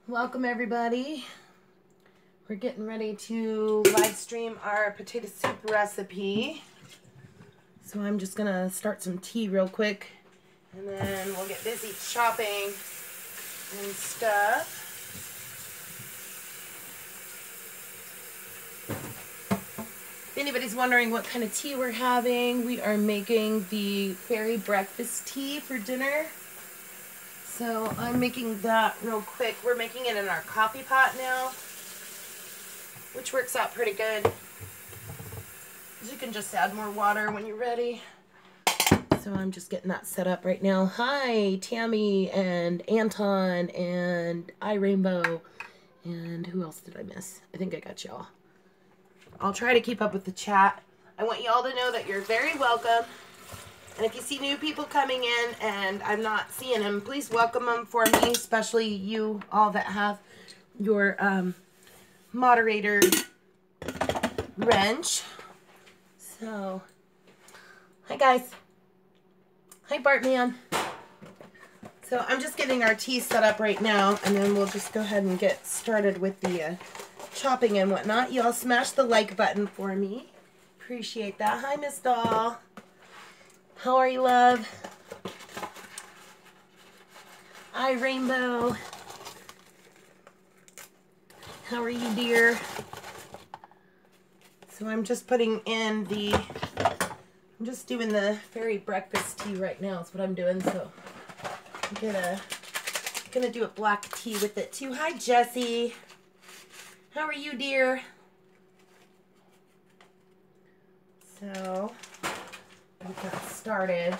Welcome everybody. We're getting ready to live stream our potato soup recipe. So I'm just gonna start some tea real quick and then we'll get busy chopping and stuff. If anybody's wondering what kind of tea we're having, we are making the fairy breakfast tea for dinner. So I'm making that real quick. We're making it in our coffee pot now, which works out pretty good. You can just add more water when you're ready. So I'm just getting that set up right now. Hi, Tammy and Anton and iRainbow. And who else did I miss? I think I got y'all. I'll try to keep up with the chat. I want you all to know that you're very welcome. And if you see new people coming in and I'm not seeing them, please welcome them for me, especially you all that have your moderator wrench. So, hi guys. Hi Bartman. So I'm just getting our tea set up right now, and then we'll just go ahead and get started with the chopping and whatnot. You all smash the like button for me. Appreciate that. Hi Miss Doll. How are you, love? Hi, Rainbow. How are you, dear? So I'm just putting in I'm just doing the fairy breakfast tea right now. That's what I'm doing. So I'm gonna do a black tea with it too. Hi, Jessie. How are you, dear? So get that started.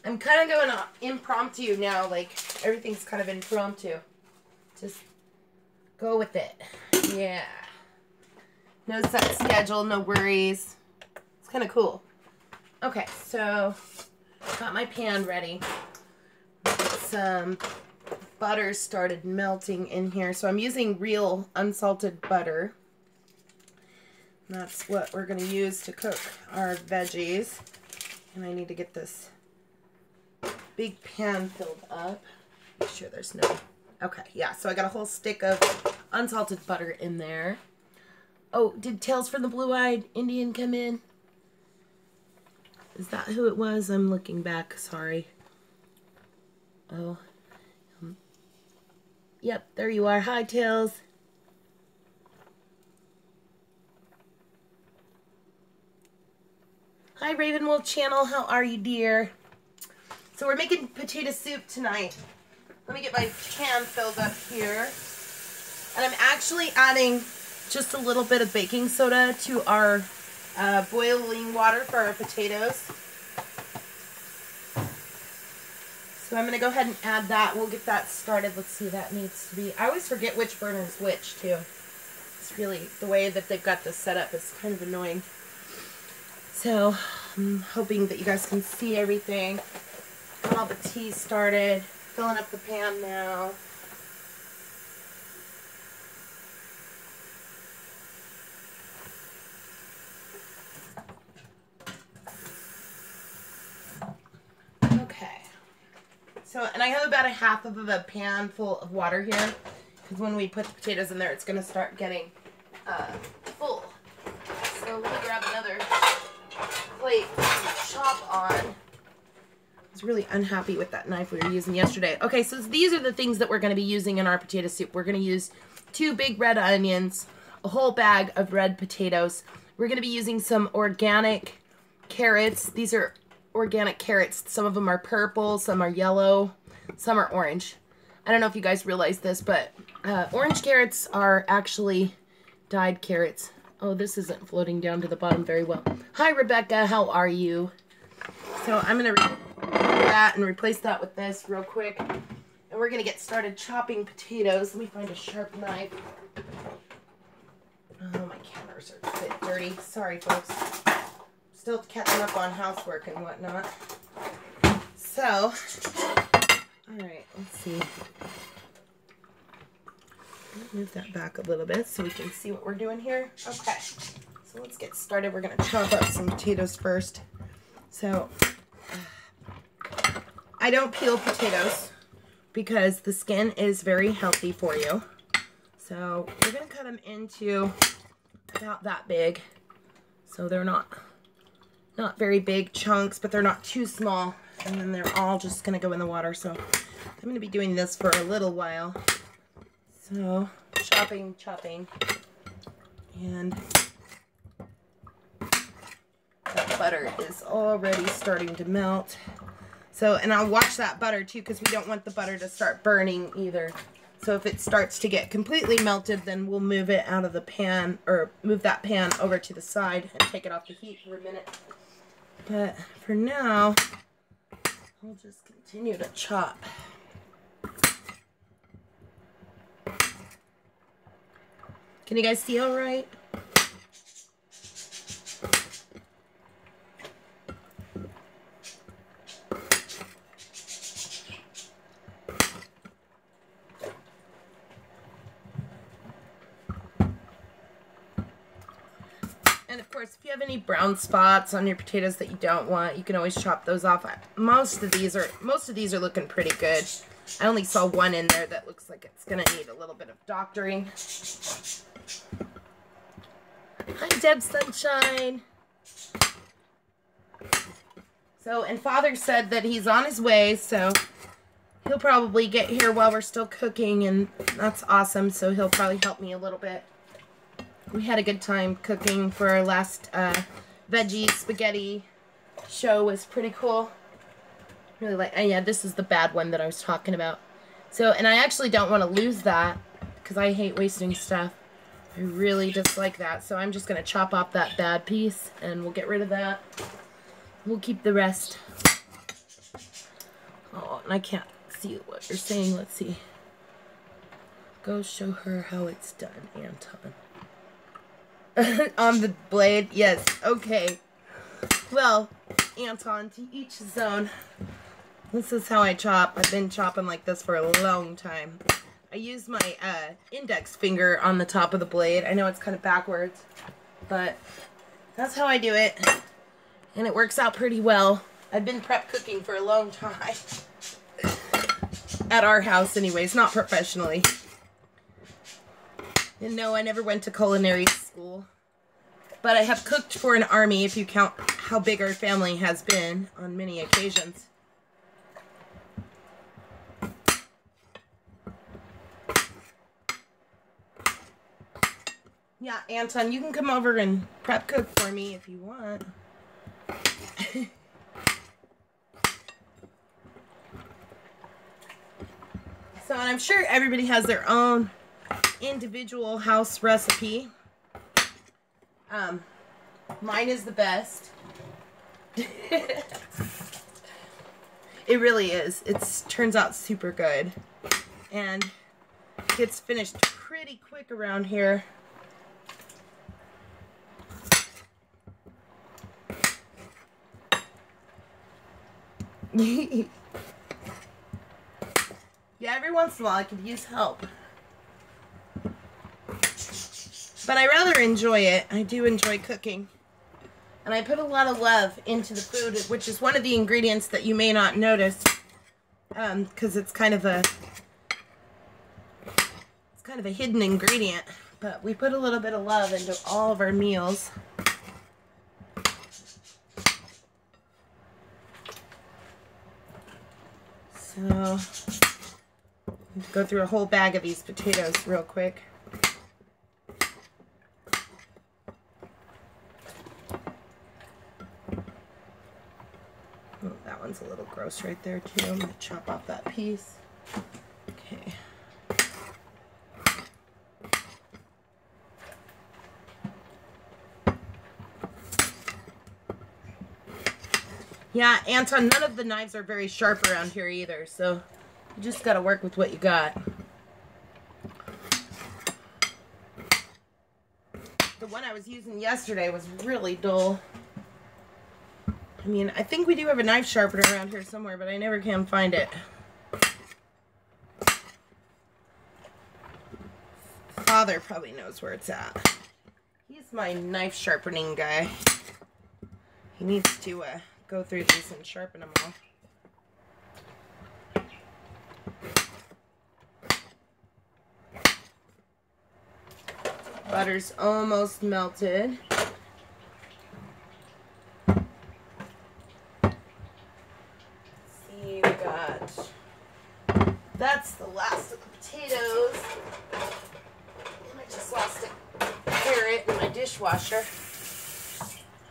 I'm kind of going impromptu now, like everything's kind of impromptu. Just go with it. Yeah. No set schedule, no worries. It's kind of cool. Okay, so got my pan ready. Some butter started melting in here. So I'm using real unsalted butter. That's what we're going to use to cook our veggies. And I need to get this big pan filled up. Make sure there's no... Okay, yeah, so I got a whole stick of unsalted butter in there. Oh, did Tales from the Blue-Eyed Indian come in? Is that who it was? I'm looking back, sorry. Oh. Yep, there you are. Hi, Tales. Hi, Ravenwolf Channel. How are you, dear? So we're making potato soup tonight. Let me get my pan filled up here. And I'm actually adding just a little bit of baking soda to our boiling water for our potatoes. So I'm going to go ahead and add that. We'll get that started. Let's see, that needs to be... I always forget which burner is which, too. It's really... The way that they've got this set up is kind of annoying. So, I'm hoping that you guys can see everything. Got all the tea started. Filling up the pan now. Okay. So, and I have about a half of a pan full of water here. Because when we put the potatoes in there, it's going to start getting full. So, let me grab another plate to chop on. I was really unhappy with that knife we were using yesterday. Okay, so these are the things that we're going to be using in our potato soup. We're going to use 2 big red onions, a whole bag of red potatoes. We're going to be using some organic carrots. These are organic carrots. Some of them are purple, some are yellow, some are orange. I don't know if you guys realize this, but orange carrots are actually dyed carrots. Oh, this isn't floating down to the bottom very well. Hi, Rebecca. How are you? So I'm going to remove that and replace that with this real quick. And we're going to get started chopping potatoes. Let me find a sharp knife. Oh, my counters are a bit dirty. Sorry, folks. Still catching up on housework and whatnot. So, alright, let's see. Move that back a little bit so we can see what we're doing here. Okay, so let's get started. We're going to chop up some potatoes first. So, I don't peel potatoes. because the skin is very healthy for you. So we're going to cut them into about that big. So they're not very big chunks, but they're not too small. And then they're all just going to go in the water. So I'm going to be doing this for a little while. So chopping. And that butter is already starting to melt. So, and I'll watch that butter too, because we don't want the butter to start burning either. So if it starts to get completely melted, then we'll move it out of the pan, or move that pan over to the side and take it off the heat for a minute. But for now, I'll just continue to chop. Can you guys see all right? And of course, if you have any brown spots on your potatoes that you don't want, you can always chop those off. Most of these are looking pretty good. I only saw one in there that looks like it's gonna need a little bit of doctoring. Hi, Deb Sunshine. So, and Father said that he's on his way, so he'll probably get here while we're still cooking, and that's awesome. So he'll probably help me a little bit. We had a good time cooking for our last veggie spaghetti show. Was pretty cool. Really like, yeah, this is the bad one that I was talking about. So, and I actually don't want to lose that because I hate wasting stuff. I really dislike that. So I'm just going to chop off that bad piece and we'll get rid of that. We'll keep the rest. Oh, and I can't see what you're saying. Let's see. Go show her how it's done, Anton. On the blade, yes, okay. Well, Anton, to each his own. This is how I chop. I've been chopping like this for a long time. I use my index finger on the top of the blade. I know it's kind of backwards, but that's how I do it. And it works out pretty well. I've been prep cooking for a long time. At our house anyways, not professionally. And no, I never went to culinary school. But I have cooked for an army, if you count how big our family has been on many occasions. Yeah, Anton, you can come over and prep cook for me if you want. So, and I'm sure everybody has their own individual house recipe. Mine is the best. It really is. It turns out super good. And gets finished pretty quick around here. Yeah, every once in a while I could use help. But I rather enjoy it. I do enjoy cooking. And I put a lot of love into the food, which is one of the ingredients that you may not notice. Because it's kind of a hidden ingredient. But we put a little bit of love into all of our meals. So, go through a whole bag of these potatoes real quick. Oh, that one's a little gross right there too. I'm going to chop off that piece. Okay. Yeah, Anton, none of the knives are very sharp around here either, so you just gotta work with what you got. The one I was using yesterday was really dull. I mean, I think we do have a knife sharpener around here somewhere, but I never can find it. Father probably knows where it's at. He's my knife sharpening guy. He needs to, go through these and sharpen them all. Butter's almost melted. See, we got, that's the last of the potatoes. And I just lost a carrot in my dishwasher.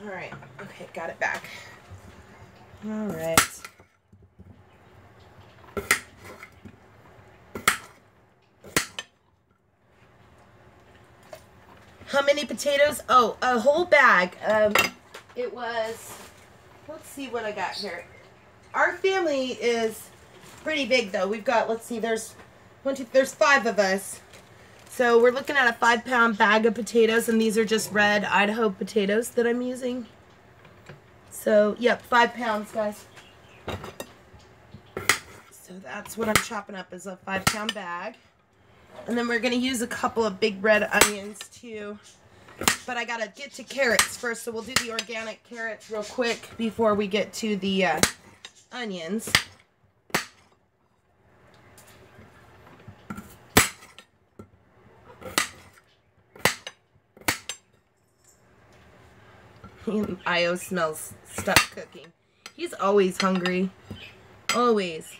All right, okay, got it back. All right. How many potatoes? Oh, a whole bag. It was, let's see what I got here. Our family is pretty big though. We've got, let's see, there's 5 of us. So we're looking at a 5-pound bag of potatoes, and these are just red Idaho potatoes that I'm using. So, yep, 5 pounds, guys. So that's what I'm chopping up, is a 5-pound bag. And then we're going to use a couple of big red onions too. But I got to get to carrots first, so we'll do the organic carrots real quick before we get to the onions. Io smells stuff cooking. He's always hungry. Always.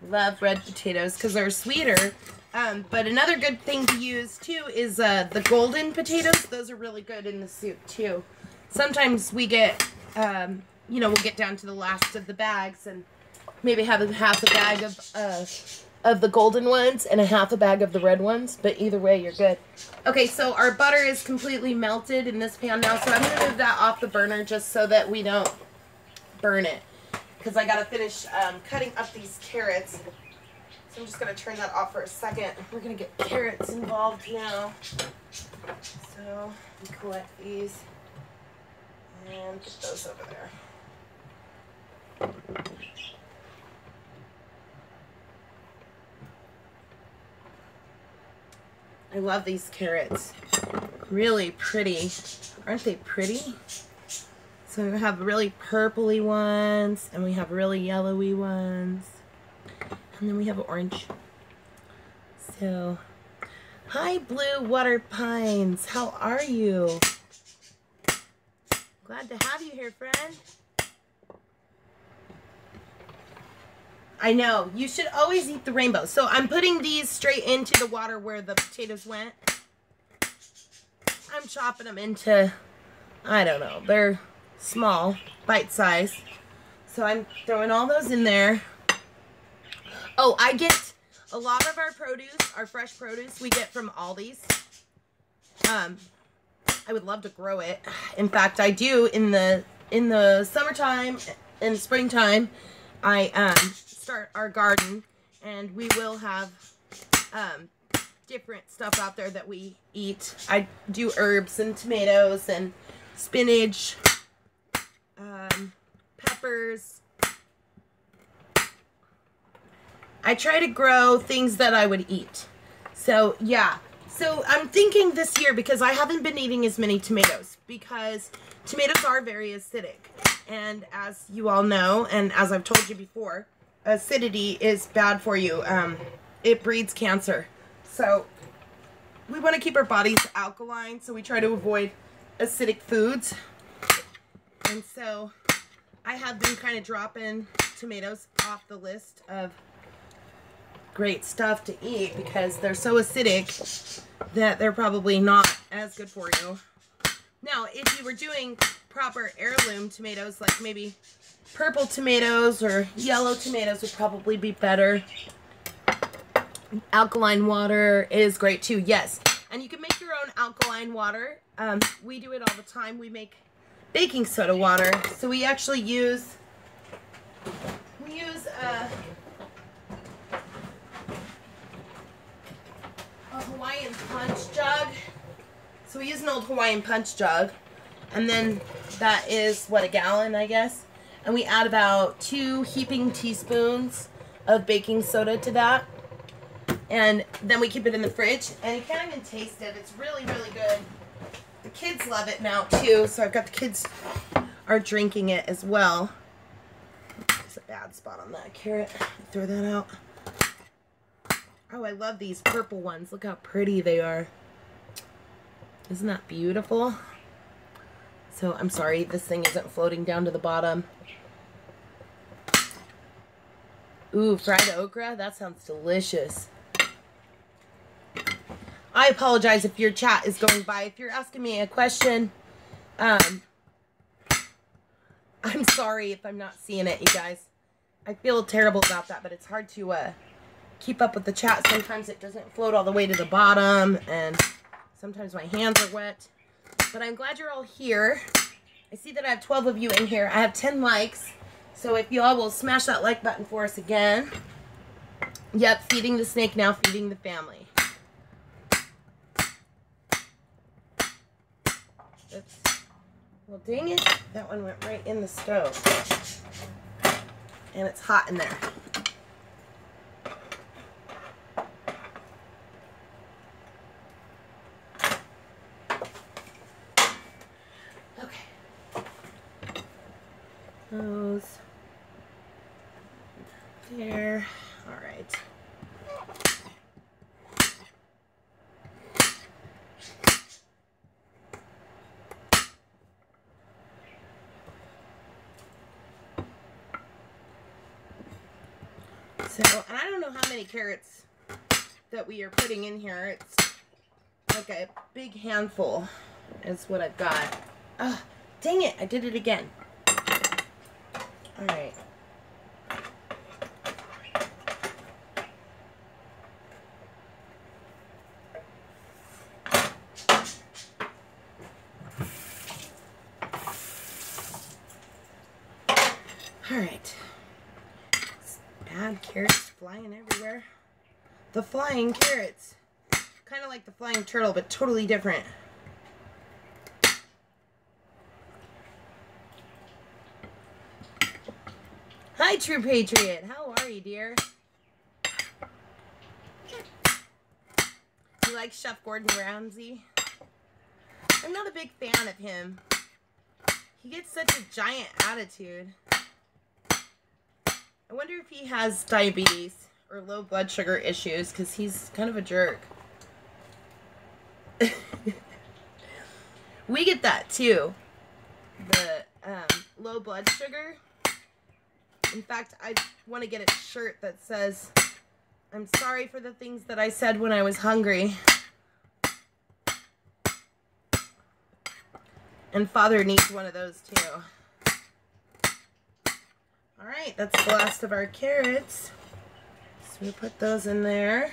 Love red potatoes because they're sweeter. But another good thing to use too is the golden potatoes. Those are really good in the soup too. Sometimes we get, you know, we'll get down to the last of the bags and maybe have half a bag of the golden ones and a half a bag of the red ones. But either way, you're good. Okay, so our butter is completely melted in this pan now. So I'm going to move that off the burner just so that we don't burn it. Because I got to finish cutting up these carrots. So I'm just going to turn that off for a second. We're going to get carrots involved now. So we collect these and get those over there. I love these carrots. Really pretty. Aren't they pretty? So we have really purpley ones, and we have really yellowy ones, and then we have orange. So, hi Blue Water Pines, how are you? Glad to have you here, friend. I know, you should always eat the rainbow. So I'm putting these straight into the water where the potatoes went. I'm chopping them into, I don't know, they're small, bite size. So I'm throwing all those in there. Oh, I get a lot of our produce, our fresh produce, we get from Aldi's. I would love to grow it. In fact, I do in the summertime and springtime. I start our garden, and we will have different stuff out there that we eat. I do herbs and tomatoes and spinach. Peppers. I try to grow things that I would eat. So yeah, so I'm thinking this year, because I haven't been eating as many tomatoes, because tomatoes are very acidic, and as you all know, and as I've told you before, acidity is bad for you. It breeds cancer. So we want to keep our bodies alkaline, so we try to avoid acidic foods. And so I have been kind of dropping tomatoes off the list of great stuff to eat because they're so acidic that they're probably not as good for you. Now, if you were doing proper heirloom tomatoes, like maybe purple tomatoes or yellow tomatoes would probably be better. Alkaline water is great too, yes. And you can make your own alkaline water. We do it all the time. We make baking soda water. So we actually use a Hawaiian punch jug. So we use an old Hawaiian punch jug, and then that is what, a gallon, I guess. And we add about 2 heaping teaspoons of baking soda to that. And then we keep it in the fridge, and you can't even taste it. It's really, really good. kids love it now too, so I've got the kids are drinking it as well. There's a bad spot on that carrot. Throw that out. Oh, I love these purple ones. Look how pretty they are. Isn't that beautiful? So, I'm sorry, this thing isn't floating down to the bottom. Ooh, fried okra? That sounds delicious. I apologize if your chat is going by. If you're asking me a question, I'm sorry if I'm not seeing it, you guys. I feel terrible about that, but it's hard to keep up with the chat. Sometimes it doesn't float all the way to the bottom, and sometimes my hands are wet. But I'm glad you're all here. I see that I have 12 of you in here. I have 10 likes. So if you all will smash that like button for us again. Yep, feeding the snake now, feeding the family. Oops. Well, dang it. That one went right in the stove. And it's hot in there. Those there. All right. So, and I don't know how many carrots that we are putting in here. It's like a big handful is what I've got. Oh, dang it. I did it again. All right. All right. Bad carrots flying everywhere. The flying carrots. Kind of like the flying turtle, but totally different. Hi, True Patriot. How are you, dear? You like Chef Gordon Ramsay? I'm not a big fan of him. He gets such a giant attitude. I wonder if he has diabetes or low blood sugar issues, because he's kind of a jerk. We get that too. The low blood sugar. In fact, I want to get a shirt that says, "I'm sorry for the things that I said when I was hungry." And Father needs one of those too. Alright, that's the last of our carrots. So we put those in there.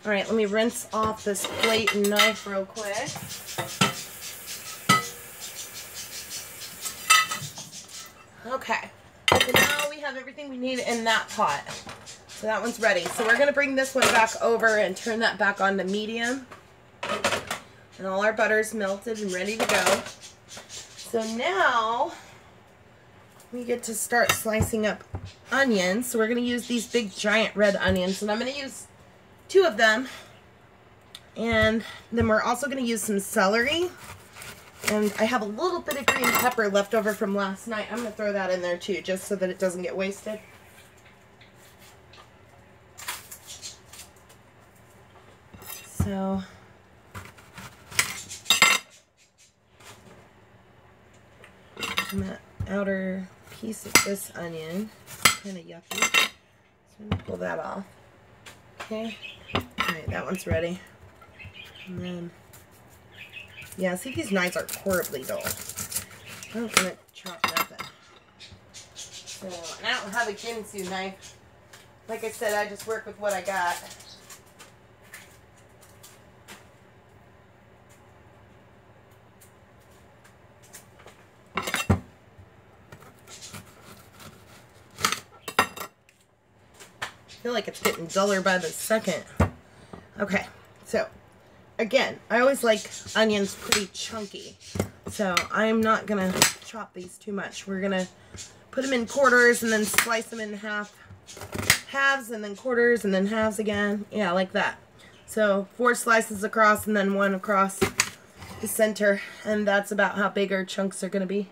Alright, let me rinse off this plate and knife real quick. Okay. So now we have everything we need in that pot. So that one's ready. So we're going to bring this one back over and turn that back on to medium. And all our butter's melted and ready to go. So now we get to start slicing up onions. So we're going to use these big giant red onions. And I'm going to use 2 of them. And then we're also going to use some celery. And I have a little bit of green pepper left over from last night. I'm going to throw that in there too, just so that it doesn't get wasted. So, and that outer piece of this onion, kind of yucky. So I'm going to pull that off. Okay. Alright, that one's ready. And then, yeah, see, these knives are horribly dull. I'm not going to chop nothing. So, and I don't have a Ginsu knife. Like I said, I just work with what I got. I feel like it's getting duller by the second. Okay, so again, I always like onions pretty chunky, so I'm not gonna chop these too much. We're gonna put them in quarters and then slice them in halves and then quarters and then halves again. Yeah, like that. So 4 slices across and then 1 across the center, and that's about how big our chunks are going to be.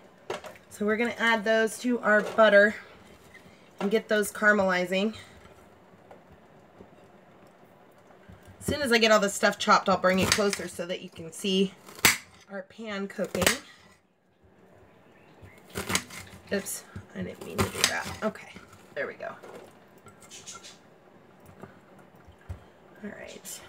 So we're going to add those to our butter and get those caramelizing. As soon as I get all this stuff chopped, I'll bring it closer so that you can see our pan cooking. Oops, I didn't mean to do that. Okay, there we go. All right.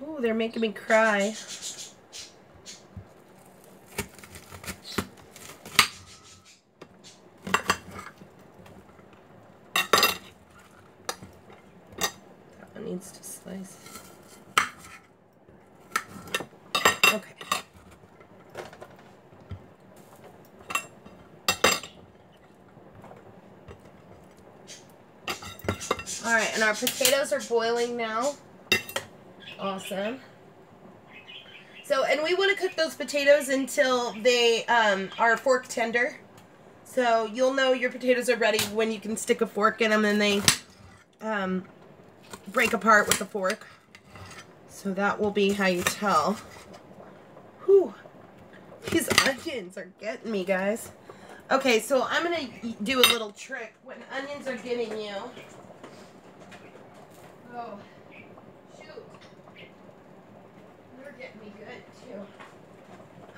Ooh, they're making me cry. That one needs to slice. Okay. All right, and our potatoes are boiling now. Awesome. So, and we want to cook those potatoes until they are fork tender. So you'll know your potatoes are ready when you can stick a fork in them and they break apart with the fork. So that will be how you tell. Whew. These onions are getting me, guys. Okay, so I'm going to do a little trick when onions are getting you. Oh, shoot. They're getting me good, too.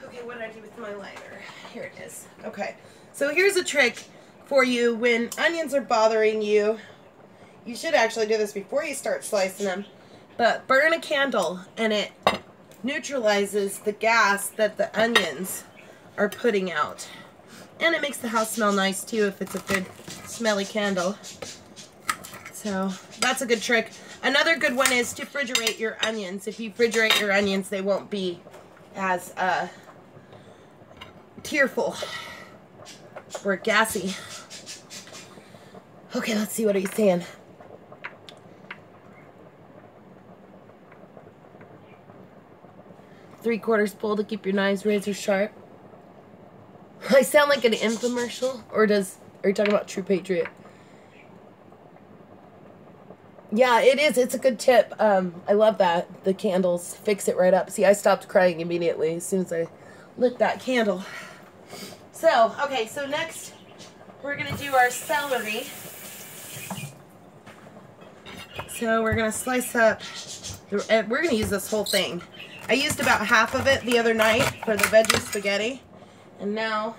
Okay, what did I do with my lighter? Here it is. Okay, so here's a trick for you when onions are bothering you. You should actually do this before you start slicing them. But burn a candle, and it neutralizes the gas that the onions are putting out. And it makes the house smell nice, too, if it's a good smelly candle. So, that's a good trick. Another good one is to refrigerate your onions. If you refrigerate your onions, they won't be as tearful or gassy. Okay, let's see what he's saying. Three-quarters full to keep your knives razor sharp. I sound like an infomercial, or are you talking about True Patriot? Yeah, it is. It's a good tip. I love that. The candles fix it right up. See, I stopped crying immediately as soon as I lit that candle. So, okay, so next we're going to do our celery. So we're going to slice up, we're going to use this whole thing. I used about half of it the other night for the veggie spaghetti. And now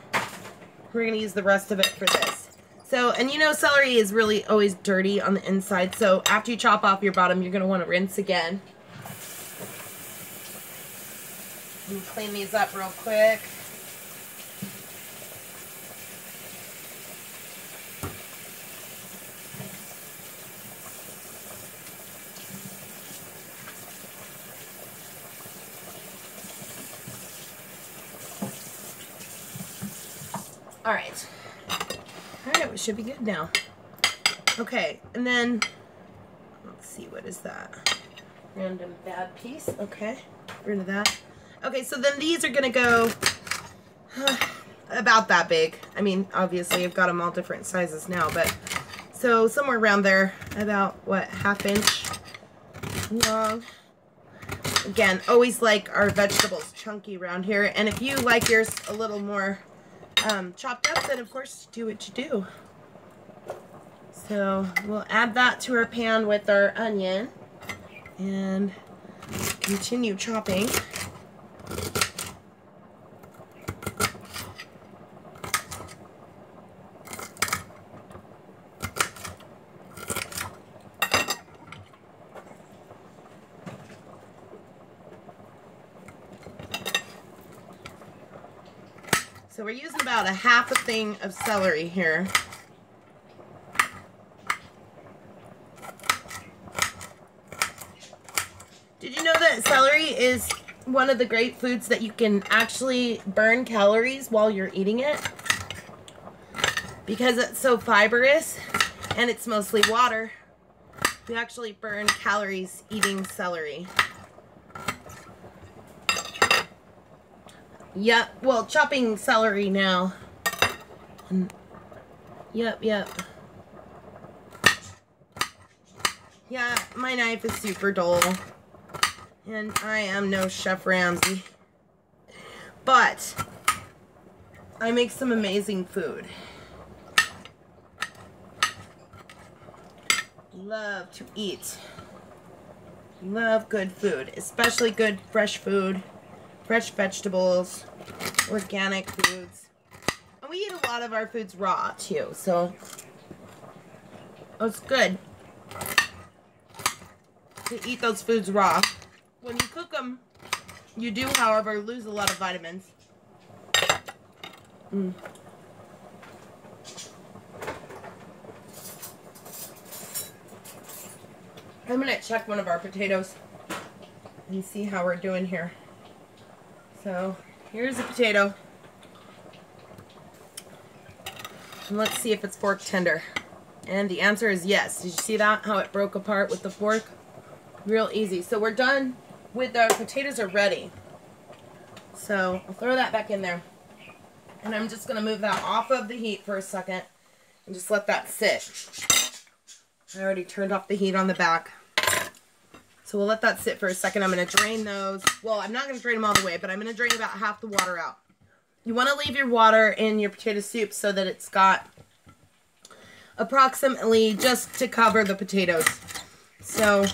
we're going to use the rest of it for this. So, and you know celery is really always dirty on the inside. So after you chop off your bottom, you're going to want to rinse again. And clean these up real quick. Alright, we should be good now. Okay, and then, let's see, what is that? Random bad piece, okay, get rid of that. Okay, so then these are gonna go about that big. I mean, obviously I've got them all different sizes now, but, so somewhere around there, about, what, ½ inch long. Again, always like our vegetables chunky around here, and if you like yours a little more chopped up, then of course do what you do. So we'll add that to our pan with our onion and continue chopping. So we're using about ½ a thing of celery here. Did you know that celery is one of the great foods that you can actually burn calories while you're eating it? Because it's so fibrous and it's mostly water, you actually burn calories eating celery. Yep, well, chopping celery now. Yep. Yeah, my knife is super dull. And I am no Chef Ramsay. But I make some amazing food. Love to eat. Love good food, especially good fresh food, fresh vegetables, organic foods. And we eat a lot of our foods raw too, so it's good to eat those foods raw. When you cook them, you do, however, lose a lot of vitamins. I'm gonna check one of our potatoes and see how we're doing here. So here's a potato. And let's see if it's fork tender. And the answer is yes. Did you see that? How it broke apart with the fork? Real easy. So we're done with our potatoes are ready. So I'll throw that back in there. And I'm just gonna move that off of the heat for a second and just let that sit. I already turned off the heat on the back. So we'll let that sit for a second. I'm going to drain those. Well, I'm not going to drain them all the way, but I'm going to drain about half the water out. You want to leave your water in your potato soup so that it's got approximately just to cover the potatoes. So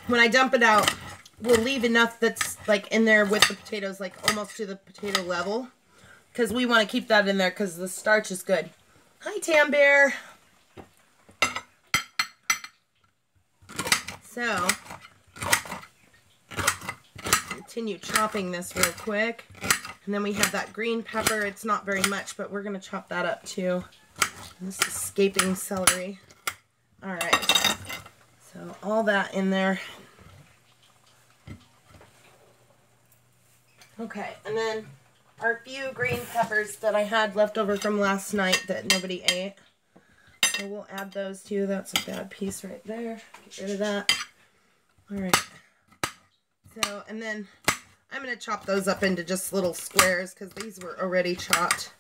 when I dump it out, we'll leave enough that's like in there with the potatoes, like almost to the potato level. Because we want to keep that in there because the starch is good. Hi, Tam Bear. So, continue chopping this real quick. And then we have that green pepper. It's not very much, but we're going to chop that up too. And this is escaping celery. Alright. So, all that in there. Okay, and then our few green peppers that I had left over from last night that nobody ate. So we'll add those too. That's a bad piece right there. Get rid of that. Alright. So, and then I'm going to chop those up into just little squares because these were already chopped.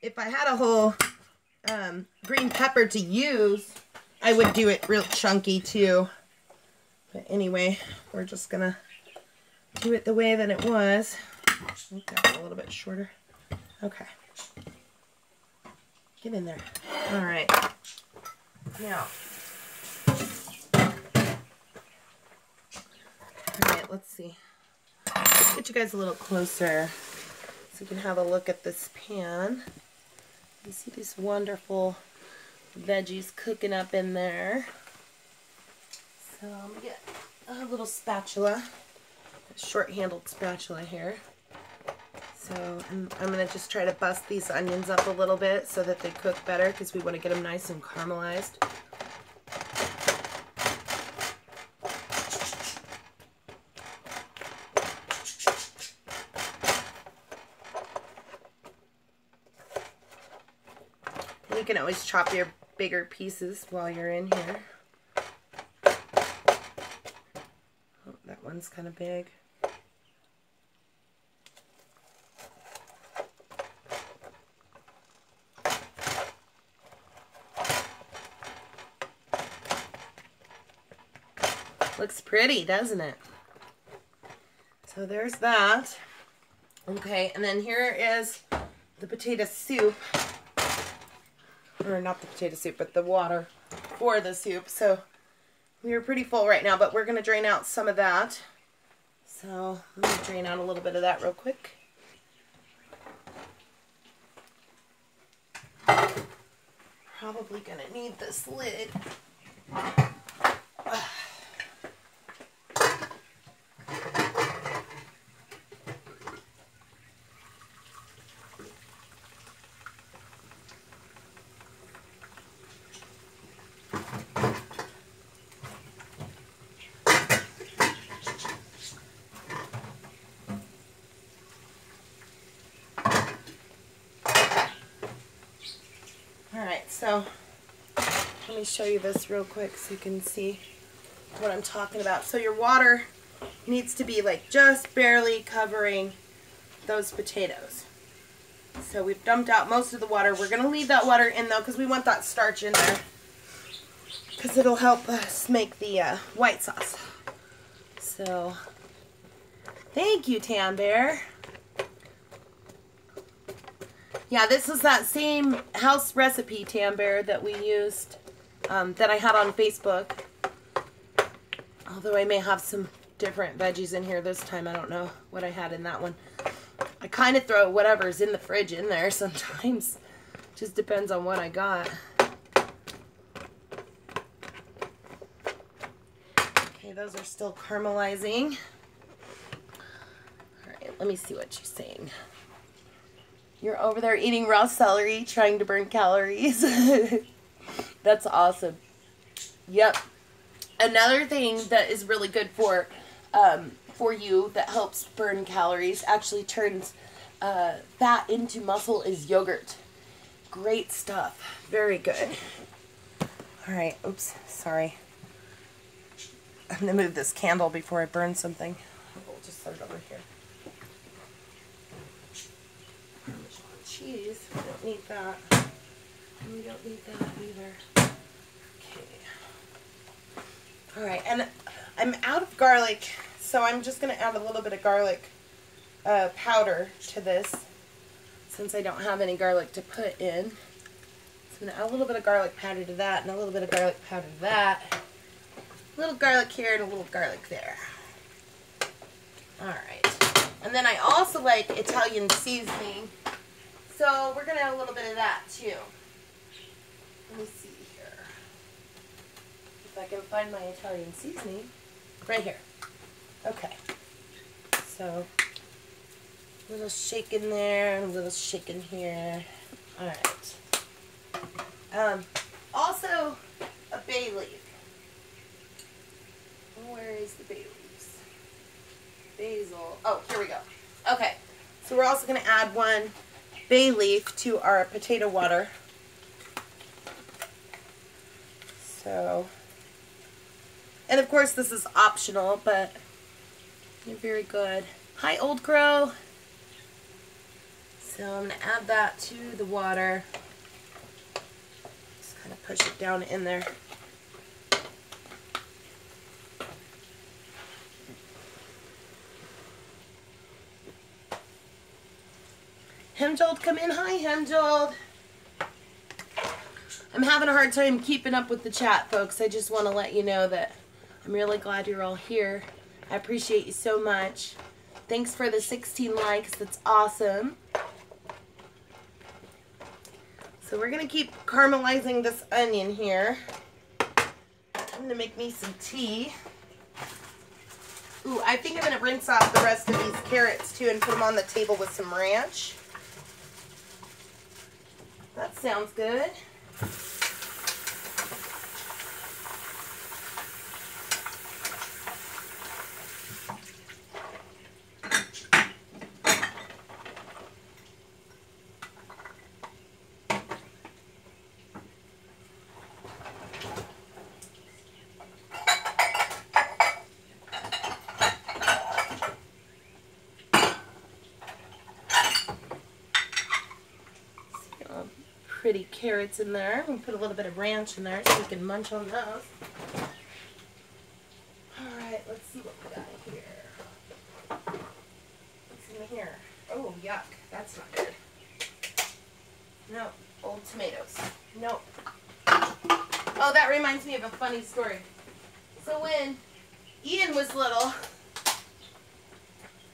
If I had a whole green pepper to use, I would do it real chunky too. But anyway, we're just going to do it the way that it was. Make that a little bit shorter. Okay. Get in there. Alright. Now. Alright, let's see. Let's get you guys a little closer so you can have a look at this pan. You see these wonderful veggies cooking up in there. So I'm going to get a little spatula. A short-handled spatula here. So I'm going to just try to bust these onions up a little bit so that they cook better because we want to get them nice and caramelized. And you can always chop your bigger pieces while you're in here. Oh, that one's kind of big. Looks pretty, doesn't it? So there's that. Okay, and then here is the potato soup. Or not the potato soup, but the water for the soup. So we are pretty full right now, but we're going to drain out some of that. So let me drain out a little bit of that real quick. Probably going to need this lid. Alright, so let me show you this real quick so you can see what I'm talking about. So your water needs to be like just barely covering those potatoes. So we've dumped out most of the water. We're going to leave that water in though because we want that starch in there. because it'll help us make the white sauce. So, thank you, Tam Bear. Yeah, this is that same house recipe, Tam Bear, that we used, that I had on Facebook. Although I may have some different veggies in here this time. I don't know what I had in that one. I kind of throw whatever's in the fridge in there sometimes. Just depends on what I got. Okay, those are still caramelizing. Alright, let me see what she's saying. You're over there eating raw celery, trying to burn calories. That's awesome. Yep. Another thing that is really good for you that helps burn calories, actually turns fat into muscle, is yogurt. Great stuff. Very good. Alright, oops, sorry. I'm going to move this candle before I burn something. We'll just set it over here. Cheese, we don't need that. And we don't need that either. Okay. Alright, and I'm out of garlic, so I'm just going to add a little bit of garlic powder to this, since I don't have any garlic to put in. So I'm going to add a little bit of garlic powder to that, and a little bit of garlic powder to that. A little garlic here and a little garlic there. Alright. And then I also like Italian seasoning, so we're going to add a little bit of that too. Let me see here. If I can find my Italian seasoning. Right here. Okay. So, a little shake in there, a little shake in here. Alright. Also, a bay leaf. Where is the bay leaves? Basil. Oh, here we go. Okay. So we're also going to add one bay leaf to our potato water. So, and of course this is optional, but they're very good. Hi, Old Crow. So I'm going to add that to the water. Just kind of push it down in there. Hemjold, come in. Hi, Hemjold. I'm having a hard time keeping up with the chat, folks. I just want to let you know that I'm really glad you're all here. I appreciate you so much. Thanks for the 16 likes. That's awesome. So we're going to keep caramelizing this onion here. I'm going to make me some tea. Ooh, I think I'm going to rinse off the rest of these carrots too and put them on the table with some ranch. That sounds good. Pretty carrots in there. I'm going to put a little bit of ranch in there so we can munch on those. Alright, let's see what we got here. What's in here? Oh, yuck. That's not good. Nope. Old tomatoes. Nope. Oh, that reminds me of a funny story. So when Ian was little...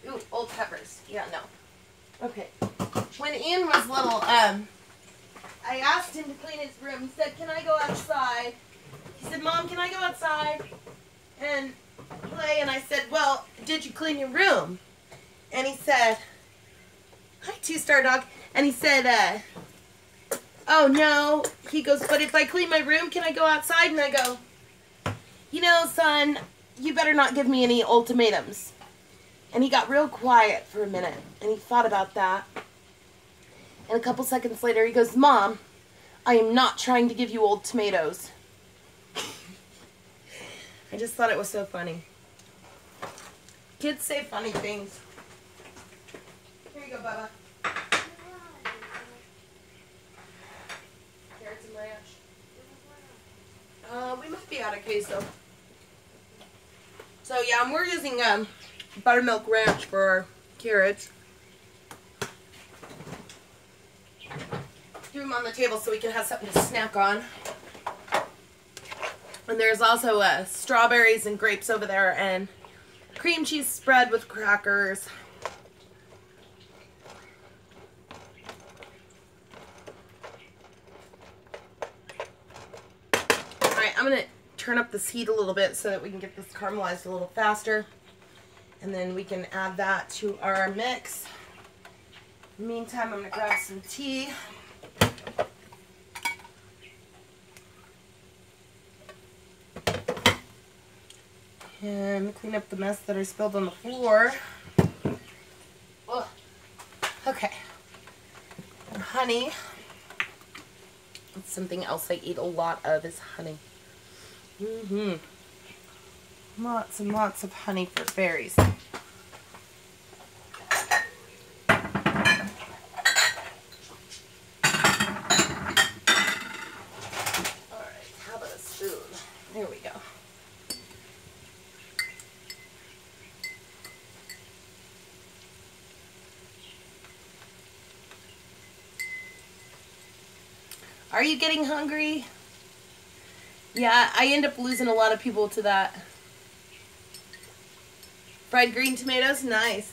Ooh, old peppers. Yeah, no. Okay. When Ian was little, I asked him to clean his room. He said, can I go outside? He said, Mom, can I go outside and play? And I said, well, did you clean your room? And he said, hi, two-star dog. And he said, oh, no. He goes, but if I clean my room, can I go outside? And I go, you know, son, you better not give me any ultimatums. And he got real quiet for a minute, and he thought about that. And a couple seconds later, he goes, Mom, I am not trying to give you old tomatoes. I just thought it was so funny. Kids say funny things. Here you go, Bubba. Carrots and ranch. We might be out of queso. So yeah, we're using buttermilk ranch for our carrots. Do them on the table so we can have something to snack on. And there's also strawberries and grapes over there, and cream cheese spread with crackers. Alright, I'm going to turn up this heat a little bit so that we can get this caramelized a little faster. And then we can add that to our mix. In the meantime, I'm going to grab some tea. And clean up the mess that I spilled on the floor. Ugh. Okay. And honey. That's something else I eat a lot of is honey. Lots and lots of honey for berries. Alright, how about a spoon? There we go. Are you getting hungry? Yeah, I end up losing a lot of people to that. Fried green tomatoes, nice.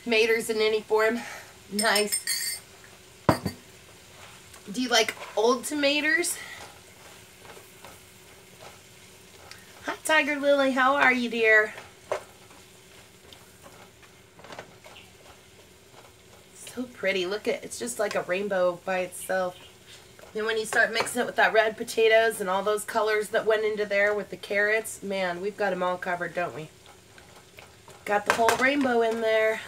Tomatoes in any form, nice. Do you like old tomatoes? Hi, Tiger Lily, how are you, dear? So pretty. Look at it's just like a rainbow by itself. Then when you start mixing it with that red potatoes and all those colors that went into there with the carrots, man, we've got them all covered, don't we? Got the whole rainbow in there.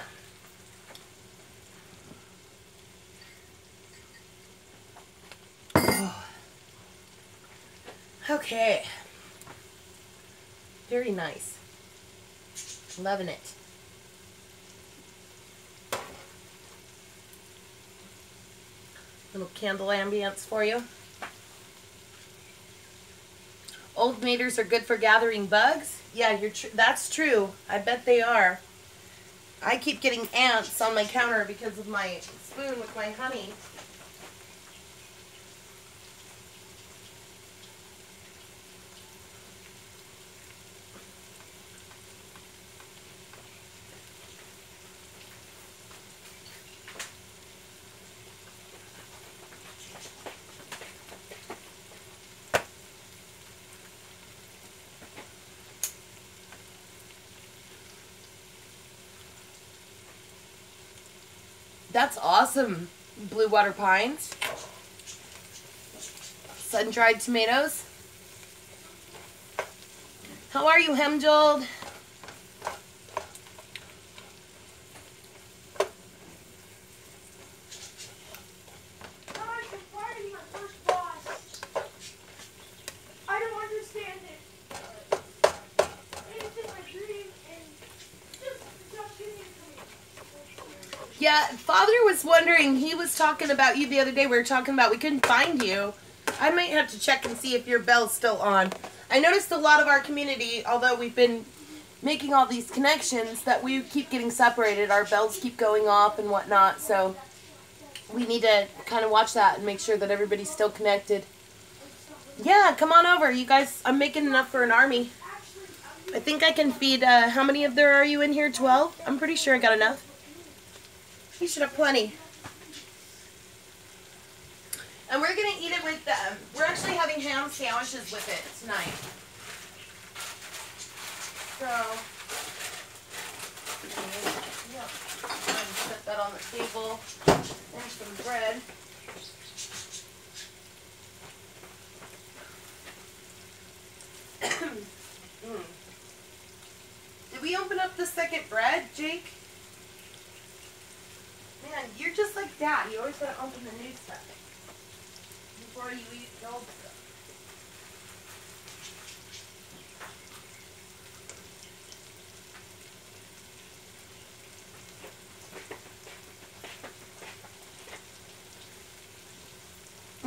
Oh. Okay. Very nice. Loving it. Little candle ambience for you. Old tomatoes are good for gathering bugs. Yeah, that's true. I bet they are. I keep getting ants on my counter because of my spoon with my honey. That's awesome. Blue water pines. Sun-dried tomatoes. How are you, Hemjold? Yeah, Father was wondering, he was talking about you the other day. We were talking about we couldn't find you. I might have to check and see if your bell's still on. I noticed a lot of our community, although we've been making all these connections, that we keep getting separated. Our bells keep going off and whatnot, so we need to kind of watch that and make sure that everybody's still connected. Yeah, come on over. You guys, I'm making enough for an army. I think I can feed, how many of there are you in here? 12? I'm pretty sure I got enough. You should have plenty. And we're going to eat it with, we're actually having ham sandwiches with it tonight. So, yeah, set that on the table. There's some bread. Did we open up the second bread, Jake? Man, you're just like Dad. You always gotta open the new stuff before you eat the old stuff.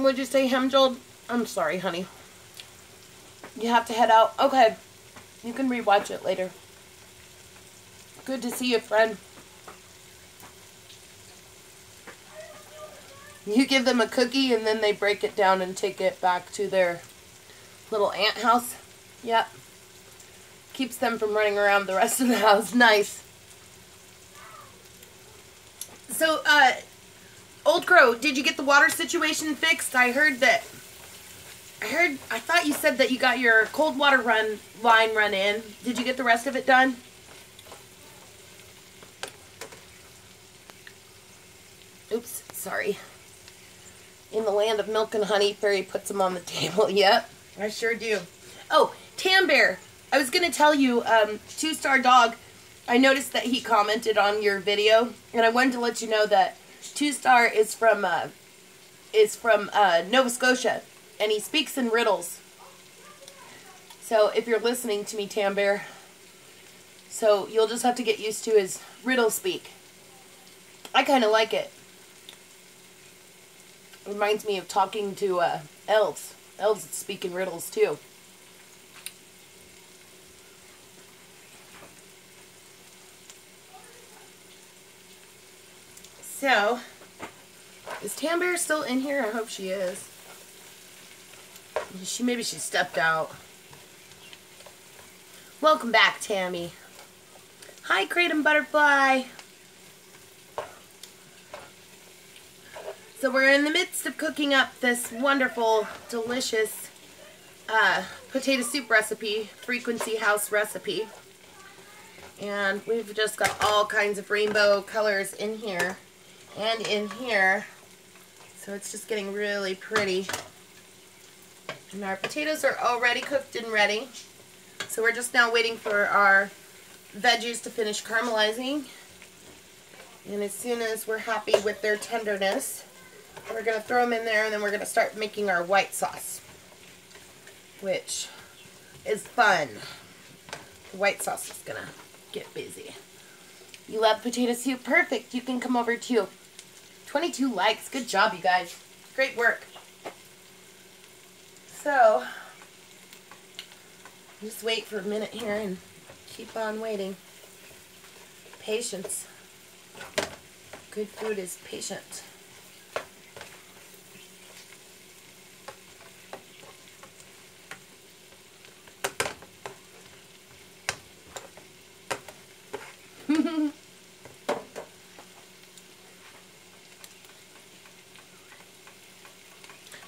What'd you say, Hemjold? I'm sorry, honey. You have to head out. Okay. You can rewatch it later. Good to see you, friend. You give them a cookie and then they break it down and take it back to their little ant house. Yep. Keeps them from running around the rest of the house. Nice. So, Old Crow, did you get the water situation fixed? I thought you said that you got your cold water line run in. Did you get the rest of it done? Oops, sorry. In the land of milk and honey, Fairy puts them on the table. Yep, I sure do. Oh, Tam Bear, I was going to tell you, 2-Star Dog, I noticed that he commented on your video, and I wanted to let you know that 2-Star is from Nova Scotia, and he speaks in riddles. So if you're listening to me, Tam Bear, so you'll just have to get used to his riddle speak. I kind of like it. It reminds me of talking to elves. Elves speak in riddles too. So, is Tam Bear still in here? I hope she is. Maybe she stepped out. Welcome back, Tammy. Hi, Kratom Butterfly. So we're in the midst of cooking up this wonderful, delicious potato soup recipe, Frequency House recipe. And we've just got all kinds of rainbow colors in here and in here. So it's just getting really pretty. And our potatoes are already cooked and ready. So we're just now waiting for our veggies to finish caramelizing. And as soon as we're happy with their tenderness, we're going to throw them in there, and then we're going to start making our white sauce, which is fun. The white sauce is going to get busy. You love potato soup? Perfect. You can come over too. 22 likes. Good job, you guys. Great work. So, just wait for a minute here and keep on waiting. Patience. Good food is patient.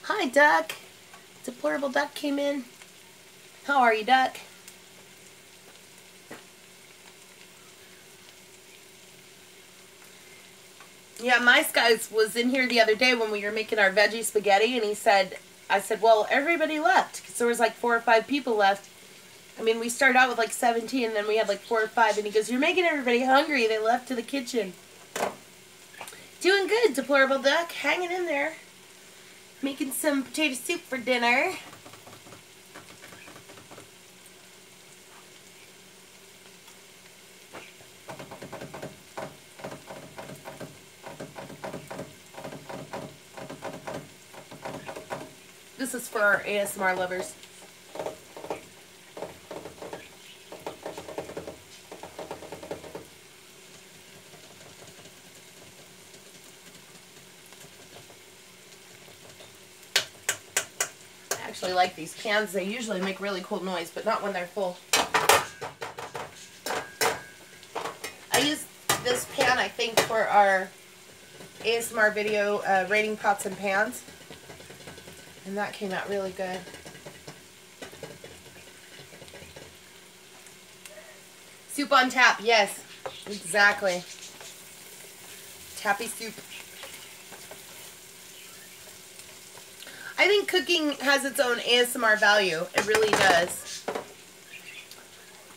Hi, Duck. Deplorable Duck came in. How are you, Duck? Yeah, my guys was in here the other day when we were making our veggie spaghetti, and I said, well, everybody left, because there was like 4 or 5 people left. I mean, we started out with like 17, and then we had like 4 or 5, and he goes, you're making everybody hungry. They left to the kitchen. Doing good, Deplorable Duck. Hanging in there. Making some potato soup for dinner. This is for our ASMR lovers. I actually like these pans. They usually make really cool noise, but not when they're full. I use this pan, I think, for our ASMR video rating pots and pans. And that came out really good. Soup on tap, yes, exactly. Tappy soup. I think cooking has its own ASMR value. It really does.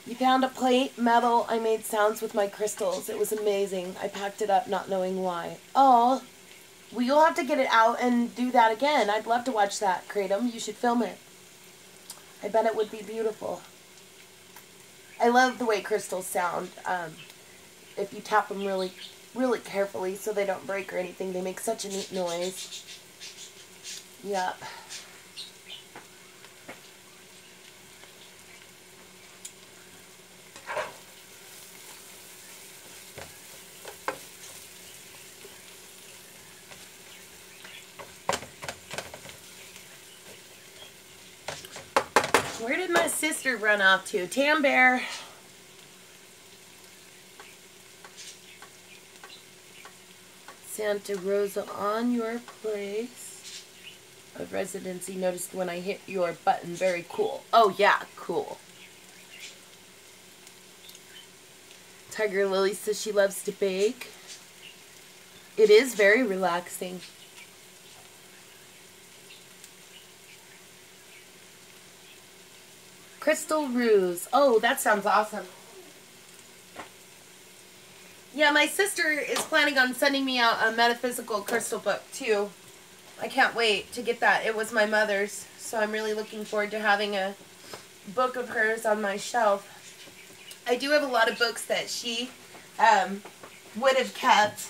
You found a plate, metal. I made sounds with my crystals. It was amazing. I packed it up not knowing why. Oh, well, you'll have to get it out and do that again. I'd love to watch that, Kratom. You should film it. I bet it would be beautiful. I love the way crystals sound. If you tap them really, really carefully so they don't break or anything, they make such a neat noise. Yep. Where did my sister run off to? Tam Bear. Santa Rosa on your place of residency. Noticed when I hit your button. Very cool. Oh yeah, cool. Tiger Lily says she loves to bake. It is very relaxing. Crystal Ruse. Oh, that sounds awesome. Yeah, my sister is planning on sending me out a metaphysical crystal book, too. I can't wait to get that. It was my mother's, so I'm really looking forward to having a book of hers on my shelf. I do have a lot of books that she would have kept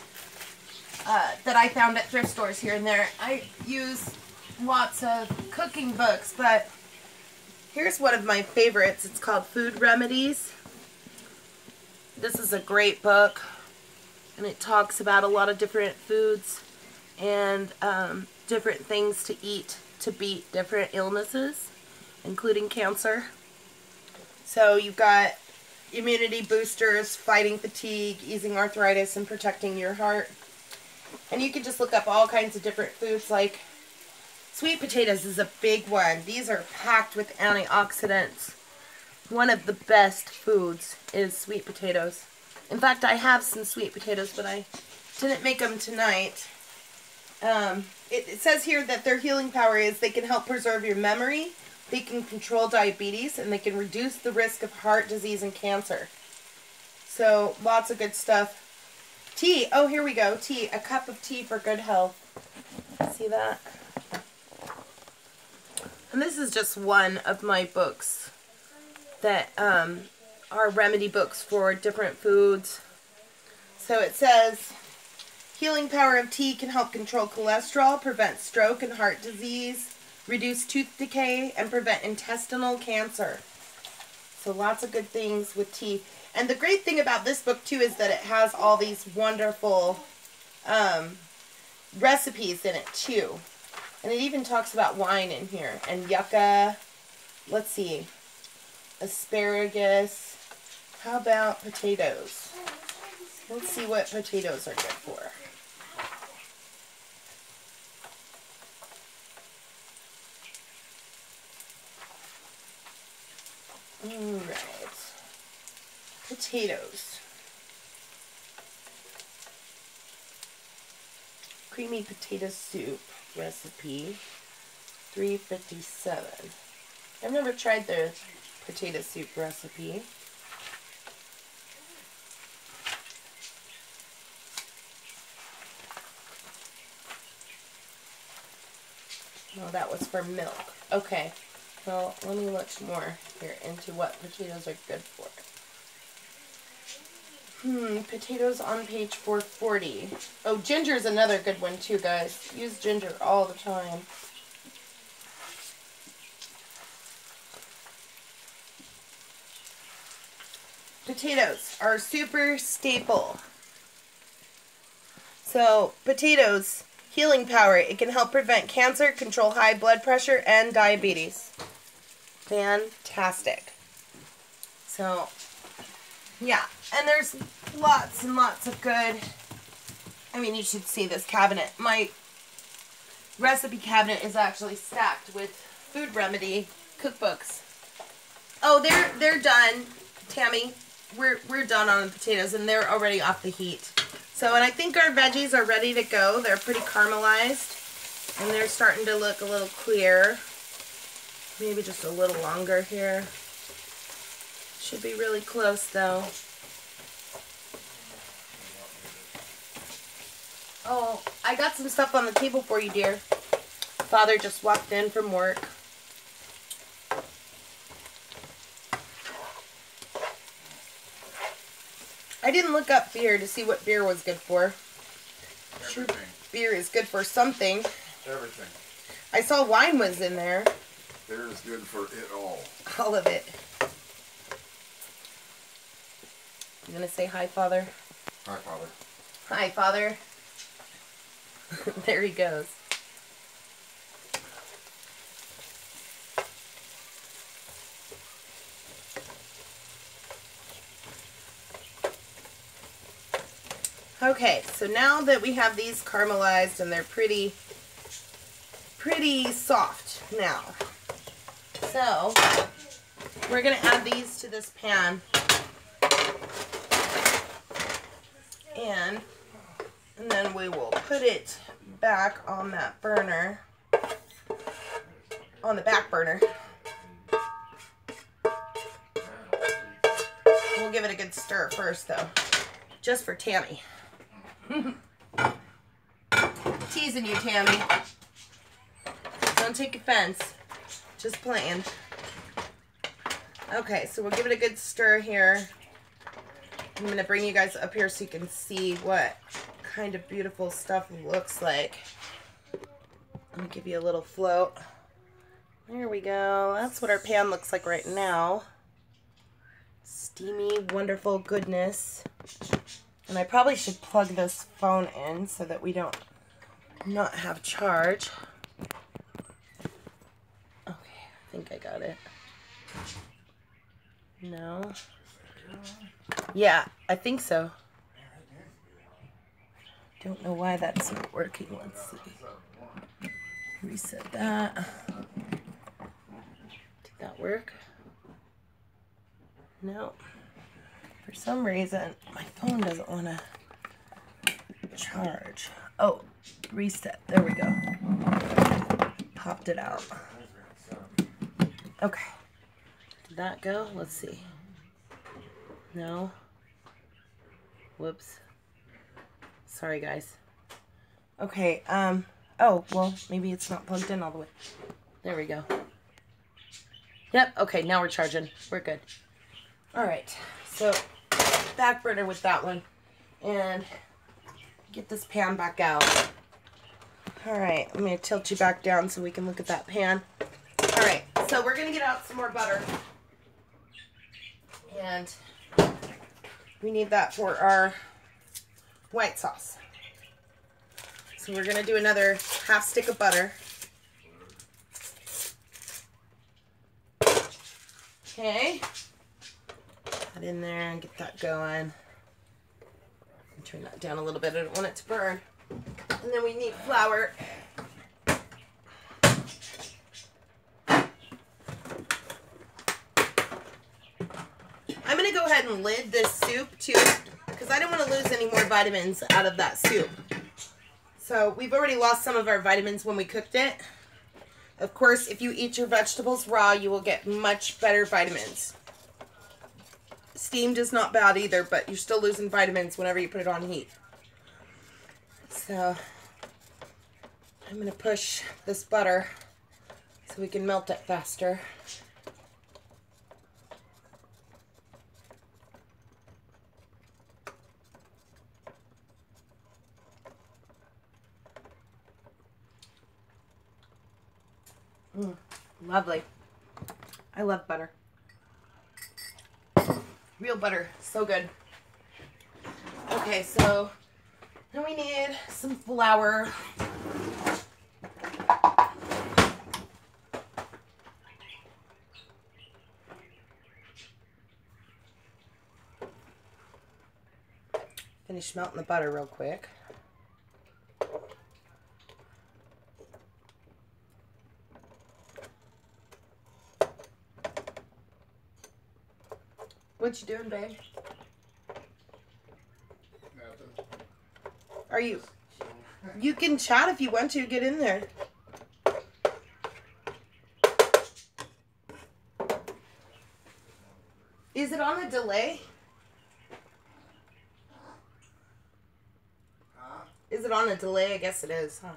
that I found at thrift stores here and there. I use lots of cooking books, but here's one of my favorites. It's called Food Remedies. This is a great book, and it talks about a lot of different foods and different things to eat to beat different illnesses, including cancer. So you've got immunity boosters, fighting fatigue, easing arthritis, and protecting your heart. And you can just look up all kinds of different foods, like sweet potatoes is a big one. These are packed with antioxidants. One of the best foods is sweet potatoes. In fact, I have some sweet potatoes, but I didn't make them tonight. It says here that their healing power is they can help preserve your memory, they can control diabetes, and they can reduce the risk of heart disease and cancer. So, lots of good stuff. Tea. Oh, here we go. Tea. A cup of tea for good health. See that? And this is just one of my books that are remedy books for different foods. So it says, healing power of tea can help control cholesterol, prevent stroke and heart disease, reduce tooth decay, and prevent intestinal cancer. So lots of good things with tea. And the great thing about this book, too, is that it has all these wonderful recipes in it, too. And it even talks about wine in here. And yucca. Let's see. Asparagus. How about potatoes? Let's see what potatoes are good for. Alright. Potatoes. Creamy potato soup recipe. $3.57. I've never tried their potato soup recipe. Oh, that was for milk. Okay. Well, let me look more here into what potatoes are good for. Potatoes on page 440. Oh, ginger is another good one too, guys. Use ginger all the time. Potatoes are super staple. So, potatoes, healing power. It can help prevent cancer, control high blood pressure, and diabetes. Fantastic. So, yeah. And there's lots and lots of good, I mean, you should see this cabinet. My recipe cabinet is actually stacked with food remedy cookbooks. Oh, they're done, Tammy. We're done on the potatoes, and they're already off the heat. So, and I think our veggies are ready to go. They're pretty caramelized, and they're starting to look a little clear. Maybe just a little longer here. Should be really close, though. Oh, I got some stuff on the table for you, dear. Father just walked in from work. I didn't look up beer to see what beer was good for. Sure, beer is good for something. Everything. I saw wine was in there. Beer is good for it all. All of it. You gonna say hi, Father? Hi, Father. Hi, Father. There he goes. Okay, so now that we have these caramelized and they're pretty soft now. So, we're going to add these to this pan. And then we will put it back on that burner. On the back burner. We'll give it a good stir first though. Just for Tammy. Teasing you, Tammy. Don't take offense. Just playing. Okay, so we'll give it a good stir here. I'm going to bring you guys up here so you can see what kind of beautiful stuff looks like. Let me give you a little float. There we go. That's what our pan looks like right now. Steamy, wonderful goodness. And I probably should plug this phone in so that we don't not have charge. Okay, I think I got it. No. Yeah, I think so. Don't know why that's not working. Let's see. Reset that. Did that work? No. For some reason, my phone doesn't want to charge. Oh, reset. There we go. Popped it out. Okay. Did that go? Let's see. No. Whoops. Sorry, guys. Okay, oh, well, maybe it's not plugged in all the way. There we go. Yep, okay, now we're charging. We're good. All right, so back burner with that one. And get this pan back out. All right, I'm going to tilt you back down so we can look at that pan. All right, so we're going to get out some more butter. And we need that for our white sauce. So we're going to do another half stick of butter. Okay. That in there and get that going. Turn that down a little bit. I don't want it to burn. And then we need flour. I'm going to go ahead and lid this soup too, because I don't want to lose any more vitamins out of that soup. So we've already lost some of our vitamins when we cooked it. Of course, if you eat your vegetables raw, you will get much better vitamins. Steamed is not bad either, but you're still losing vitamins whenever you put it on heat. So I'm going to push this butter so we can melt it faster. Lovely. I love butter. Real butter. So good. Okay, so then we need some flour. Finish melting the butter real quick. What you doing, babe? Nothing. Are you? You can chat if you want to. Get in there. Is it on a delay? Huh? Is it on a delay? I guess it is, huh?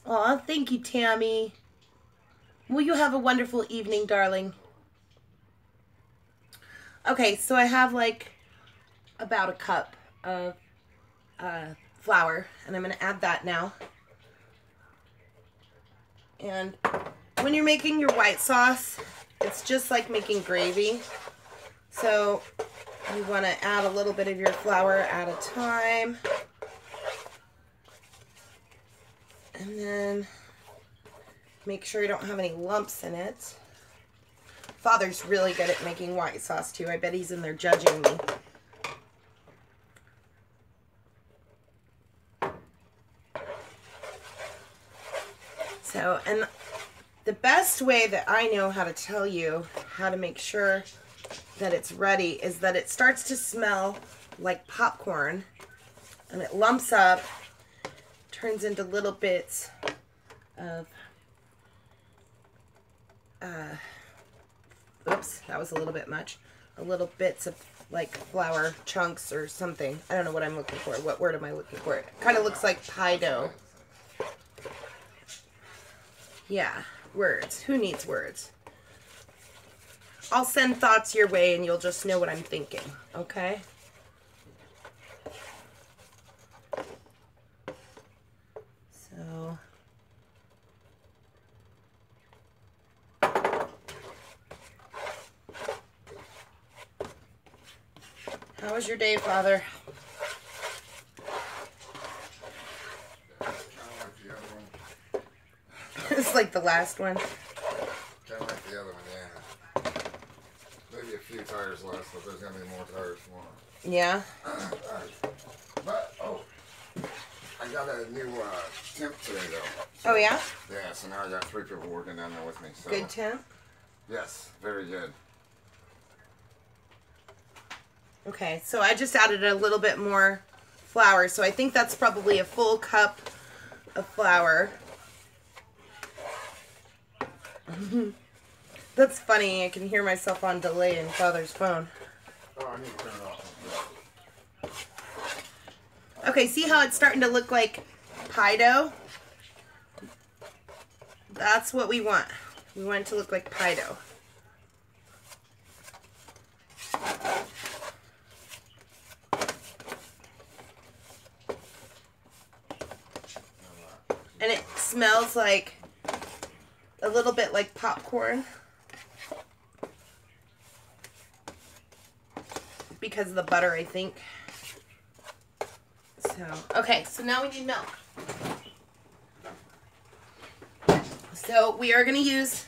Aw, thank you, Tammy. Will you have a wonderful evening, darling? Okay, so I have like about a cup of flour, and I'm going to add that now. And when you're making your white sauce, it's just like making gravy. So you want to add a little bit of your flour at a time. And then make sure you don't have any lumps in it. Father's really good at making white sauce too. I bet he's in there judging me. So, and the best way that I know how to tell you how to make sure that it's ready is that it starts to smell like popcorn and it lumps up, turns into little bits of, oops, that was a little bit much. A little bits of like flour chunks or something. I don't know what I'm looking for. What word am I looking for? It kind of looks like pie dough. Yeah, words. Who needs words? I'll send thoughts your way and you'll just know what I'm thinking, okay? So, how was your day, Father? It's like the last one. Kind of like the other one, yeah. Maybe a few tires less, but there's going to be more tires tomorrow. Yeah? But, oh, I got a new temp today, though. Oh, yeah? Yeah, so now I got 3 people working down there with me. So. Good temp? Yes, very good. Okay, so I just added a little bit more flour. So I think that's probably a full cup of flour. That's funny. I can hear myself on delay in Father's phone. Oh, I need to turn it off. Okay, see how it's starting to look like pie dough? That's what we want. We want it to look like pie dough. And it smells like a little bit like popcorn because of the butter, I think. So, okay, so now we need milk. So we are going to use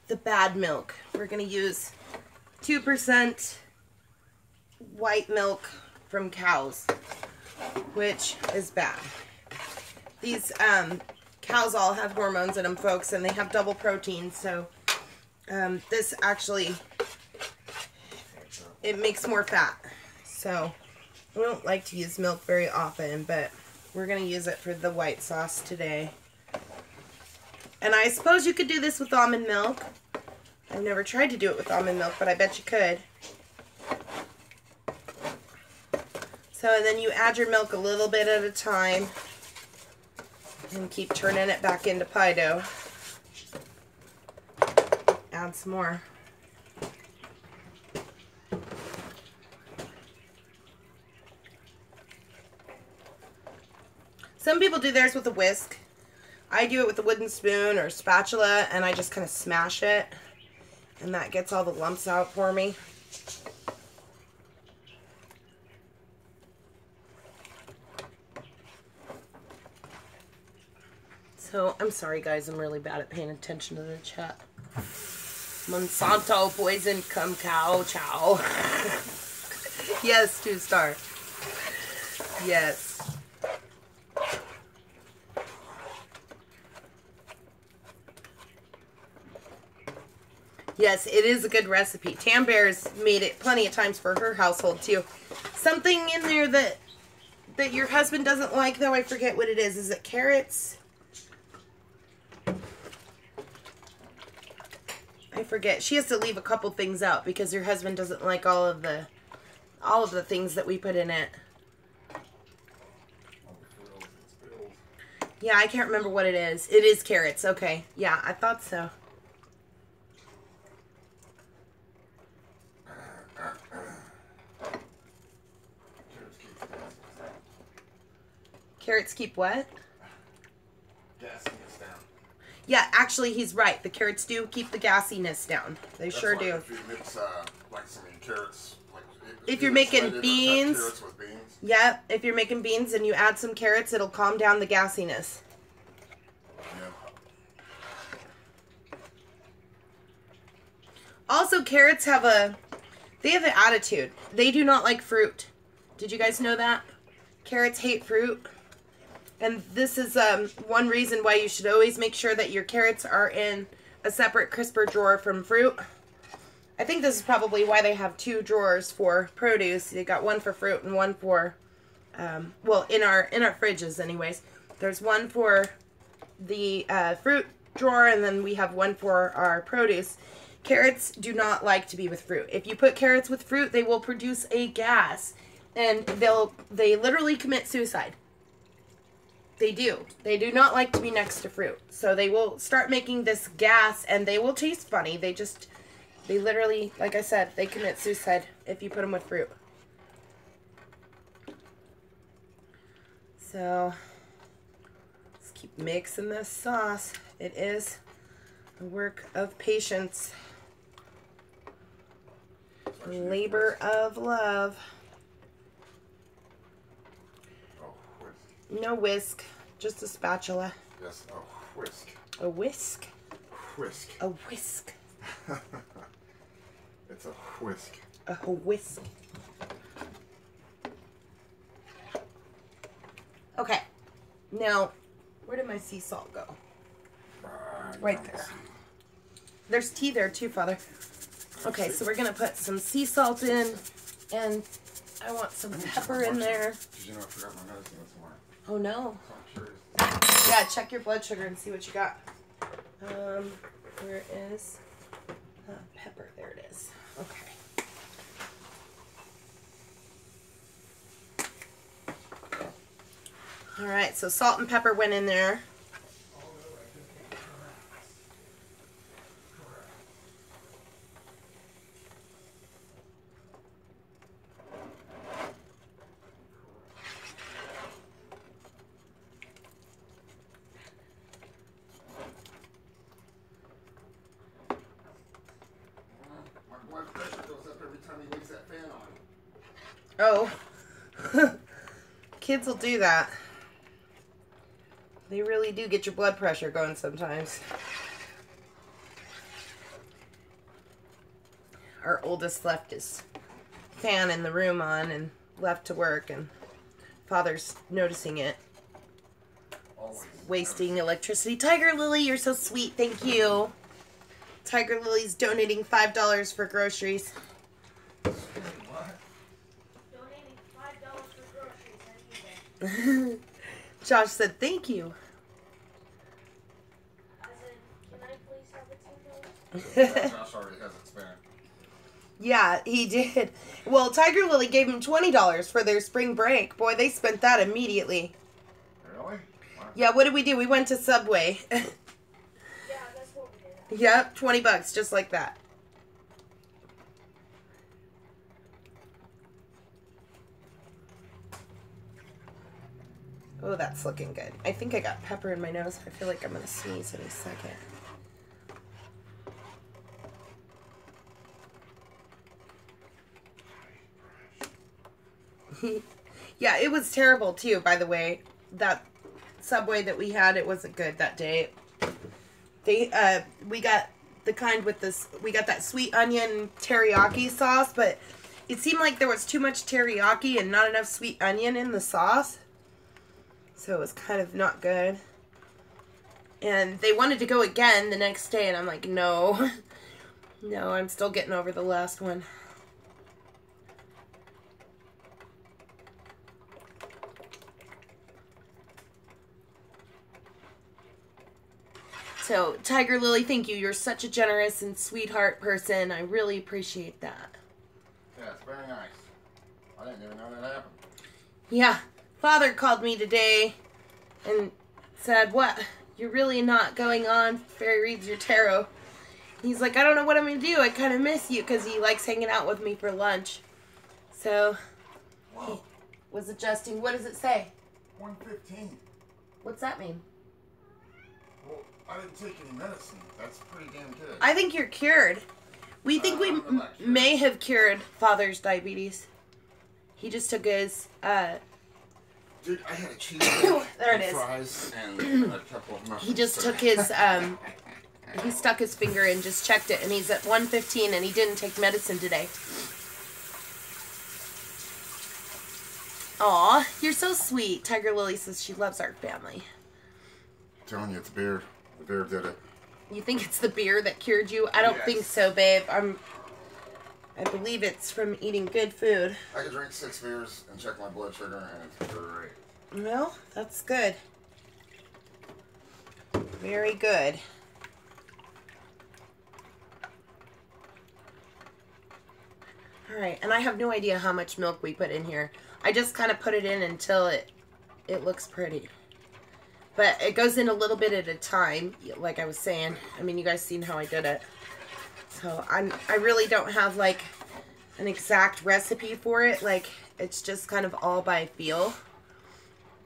the bad milk. We're going to use 2% white milk from cows, which is bad. These cows all have hormones in them, folks, and they have double protein, so this actually, it makes more fat. So we don't like to use milk very often, but we're going to use it for the white sauce today. And I suppose you could do this with almond milk. I've never tried to do it with almond milk, but I bet you could. So then you add your milk a little bit at a time. And keep turning it back into pie dough. Add some more. Some people do theirs with a whisk. I do it with a wooden spoon or spatula, and I just kind of smash it. And that gets all the lumps out for me. So, I'm sorry guys, I'm really bad at paying attention to the chat. Monsanto poison come cow chow. Yes, 2-star. Yes. Yes, it is a good recipe. Tam Bear's made it plenty of times for her household too. Something in there that your husband doesn't like, though, I forget what it is. Is it carrots? I forget. She has to leave a couple things out because your husband doesn't like all of the things that we put in it. Yeah, I can't remember what it is. It is carrots. Okay. Yeah, I thought so. Carrots keep what? Gassing us down. Yeah, actually, he's right. The carrots do keep the gassiness down. They sure do. If you mix like some carrots, like if you're making beans, carrots with beans. Yeah, if you're making beans and you add some carrots, it'll calm down the gassiness. Yeah. Also, carrots have an attitude. They do not like fruit. Did you guys know that? Carrots hate fruit. And this is one reason why you should always make sure that your carrots are in a separate crisper drawer from fruit. I think this is probably why they have 2 drawers for produce. They got one for fruit and one for, well, in our fridges anyways. There's one for the fruit drawer, and then we have one for our produce. Carrots do not like to be with fruit. If you put carrots with fruit, they will produce a gas, and they literally commit suicide. They do. They do not like to be next to fruit. So they will start making this gas, and they will taste funny. They literally, like I said, they commit suicide if you put them with fruit. So, let's keep mixing this sauce. It is a work of patience. Labor of love. No whisk, just a spatula. Yes, a whisk. A whisk? Whisk. A whisk. It's a whisk. A whisk. Okay. Now, where did my sea salt go? Right there. There's tea there too, Father. Okay, so we're going to put some sea salt in, and I want some pepper in there. Did you know I forgot my medicine this morning? Oh, no. So I'm sure Yeah, check your blood sugar and see what you got. Where is pepper? There it is. Okay. All right, so salt and pepper went in there. Oh, kids will do that. They really do get your blood pressure going sometimes. Our oldest left his fan in the room on and left to work, and Father's noticing it. It's wasting electricity. Tiger Lily, you're so sweet. Thank you. Tiger Lily's donating $5 for groceries. Josh said thank you. I said, can I please have a $10? Josh already has it spent. Yeah, he did. Well, Tiger Lily gave him $20 for their spring break. Boy, they spent that immediately. Really? Wow. Yeah, what did we do? We went to Subway. Yeah, that's what we did. Yep, $20, just like that. Oh, that's looking good. I think I got pepper in my nose. I feel like I'm going to sneeze any second. Yeah, it was terrible too, by the way. That Subway that we had, it wasn't good that day. We got the kind with this, we got that sweet onion teriyaki sauce, but it seemed like there was too much teriyaki and not enough sweet onion in the sauce. So it was kind of not good. And they wanted to go again the next day, and I'm like, no. No, I'm still getting over the last one. So, Tiger Lily, thank you. You're such a generous and sweetheart person. I really appreciate that. Yeah, it's very nice. I didn't even know that happened. Yeah. Father called me today and said, what? You're really not going on Fairy Reads Your Tarot. He's like, I don't know what I'm going to do. I kind of miss you, because he likes hanging out with me for lunch. So, Whoa. he was adjusting. What does it say? 115. What's that mean? Well, I didn't take any medicine. That's pretty damn good. I think you're cured. We think we may have cured Father's diabetes. He just took his, Dude, I had a cheeseburger there it is. Fries and a couple of muffins. He just took his, he stuck his finger and just checked it, and he's at 115, and he didn't take medicine today. Aw, you're so sweet. Tiger Lily says she loves our family. I'm telling you, it's beer. The beer did it. You think it's the beer that cured you? I don't think so, babe. I believe it's from eating good food. I could drink 6 beers and check my blood sugar, and it's great. Well, that's good. Very good. Alright, and I have no idea how much milk we put in here. I just kind of put it in until it looks pretty. But it goes in a little bit at a time, like I was saying. I mean, you guys seen how I did it. So I really don't have like an exact recipe for it. Like, it's just kind of all by feel.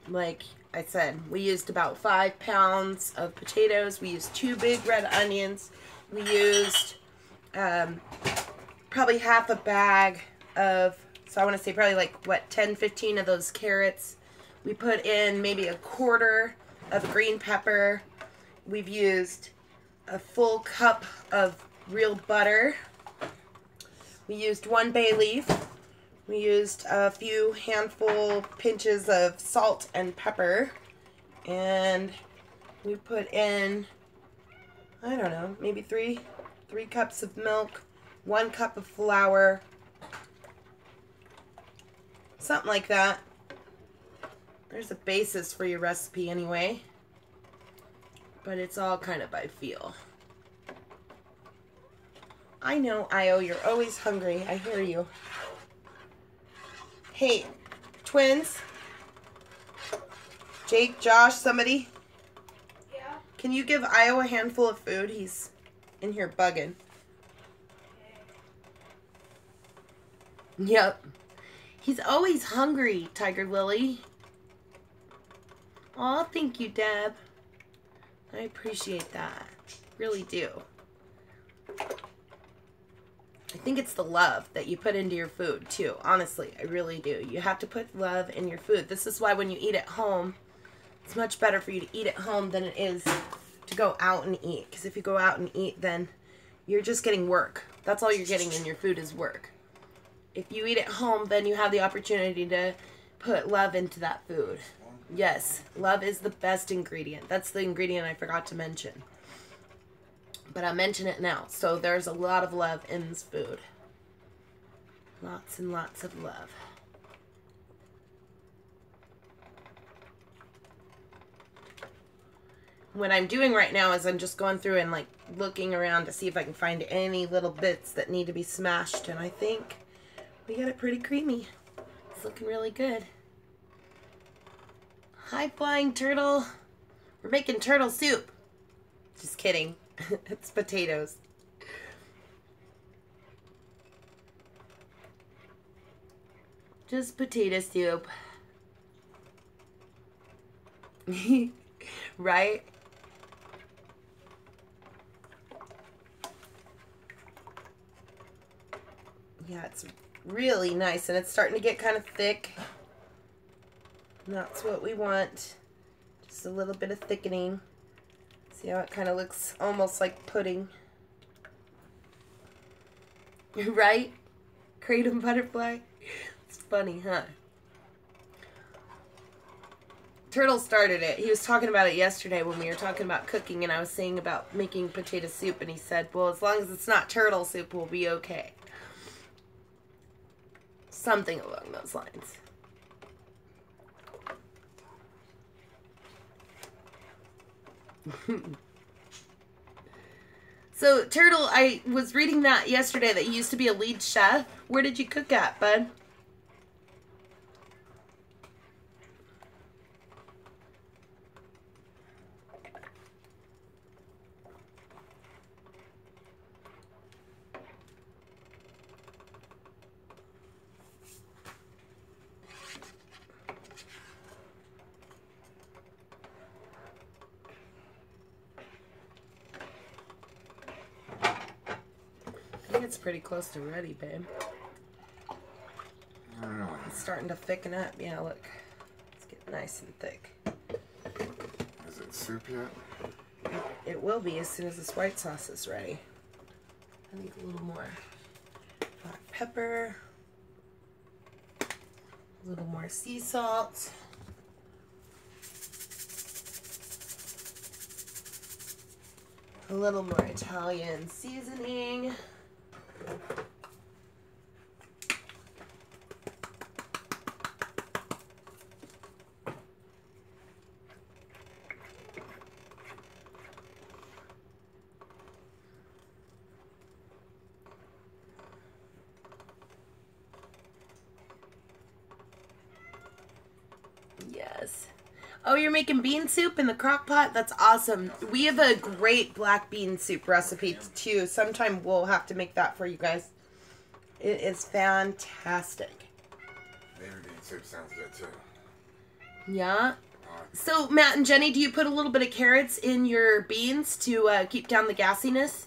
Like I said, we used about 5 pounds of potatoes. We used 2 big red onions. We used probably half a bag of, so I want to say probably like, what, 10, 15 of those carrots. We put in maybe a quarter of green pepper. We've used a full cup of real butter. We used 1 bay leaf. We used a few handful pinches of salt and pepper. And we put in, I don't know, maybe 3 cups of milk, 1 cup of flour, something like that. There's a basis for your recipe anyway, but it's all kind of by feel. I know, Io, you're always hungry. I hear you. Hey, twins? Jake, Josh, somebody? Yeah. Can you give Io a handful of food? He's in here bugging. Yep. He's always hungry, Tiger Lily. Aw, thank you, Deb. I appreciate that. Really do. I think it's the love that you put into your food, too. Honestly, I really do. You have to put love in your food. This is why when you eat at home, it's much better for you to eat at home than it is to go out and eat. Because if you go out and eat, then you're just getting work. That's all you're getting in your food is work. If you eat at home, then you have the opportunity to put love into that food. Yes, love is the best ingredient. That's the ingredient I forgot to mention. But I'll mention it now. So there's a lot of love in this food. Lots and lots of love. What I'm doing right now is I'm just going through and like looking around to see if I can find any little bits that need to be smashed. And I think we got it pretty creamy. It's looking really good. Hi, Flying Turtle. We're making turtle soup. Just kidding. It's potatoes. Just potato soup. Right? Yeah, it's really nice, and it's starting to get kind of thick. And that's what we want. Just a little bit of thickening. See how it kind of looks almost like pudding. Right? Kratom butterfly? It's funny, huh? Turtle started it. He was talking about it yesterday when we were talking about cooking, and I was saying about making potato soup, and he said, well, as long as it's not turtle soup, we'll be okay. Something along those lines. So, Turtle, I was reading that yesterday that you used to be a lead chef. Where did you cook at, bud? it's pretty close to ready, babe. Really? It's starting to thicken up. Yeah, look. It's getting nice and thick. Is it soup yet? It will be as soon as this white sauce is ready. I think a little more black pepper. A little more sea salt. A little more Italian seasoning. Yes. Oh, you're making bean soup in the crock pot? That's awesome. We have a great black bean soup recipe too. Sometime we'll have to make that for you guys. It is fantastic. Navy bean soup sounds good too. Yeah. So, Matt and Jenny, do you put a little bit of carrots in your beans to keep down the gassiness?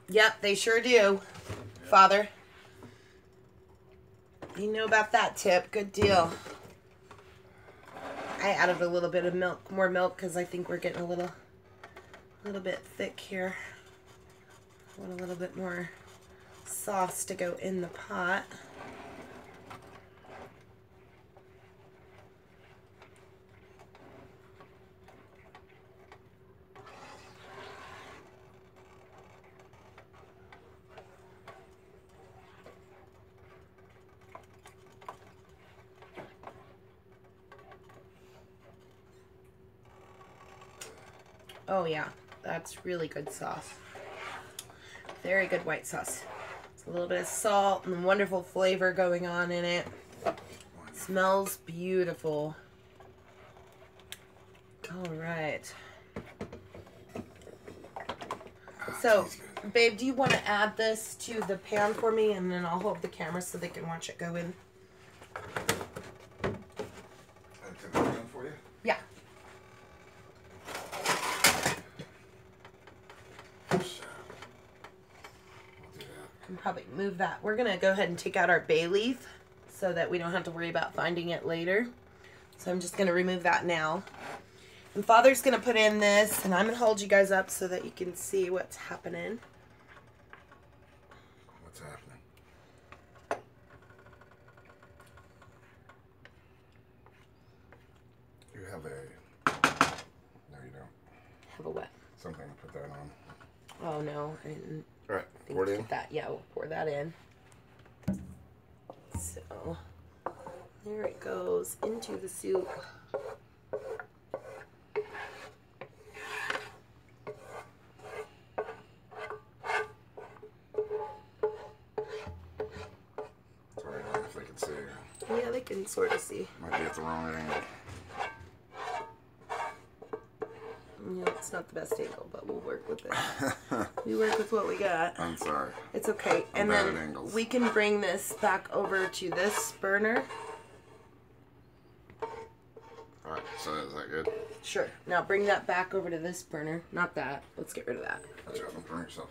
Yep, they sure do, Father. You know about that tip. Good deal. I added a little bit of milk, more milk, because I think we're getting a little bit thick here. I want a little bit more sauce to go in the pot. Oh yeah, that's really good sauce. Very good white sauce. It's a little bit of salt and wonderful flavor going on in it. Smells beautiful. All right. So, babe, do you want to add this to the pan for me, and then I'll hold the camera so they can watch it go in? Add to the pan for you? Yeah. Can probably move that. We're gonna go ahead and take out our bay leaf so that we don't have to worry about finding it later. So I'm just gonna remove that now. And Father's gonna put in this, and I'm gonna hold you guys up so that you can see what's happening. What's happening? You have a... No, you don't. Have a what? Something to put that on. Oh no, I didn't All right, think pour it to in. put that. Yeah, we'll pour that in. So there it goes into the soup. Sorry, I don't know if they can see. Yeah, they can sort of see. Might be at the wrong angle. Yeah, it's not the best angle, but we'll work with it. We work with what we got. I'm sorry. It's okay. I'm And bad at then angles. we can bring this back over to this burner. All right, so is that good? Sure. Now bring that back over to this burner. Not that. Let's get rid of that. Watch out, don't burn yourself.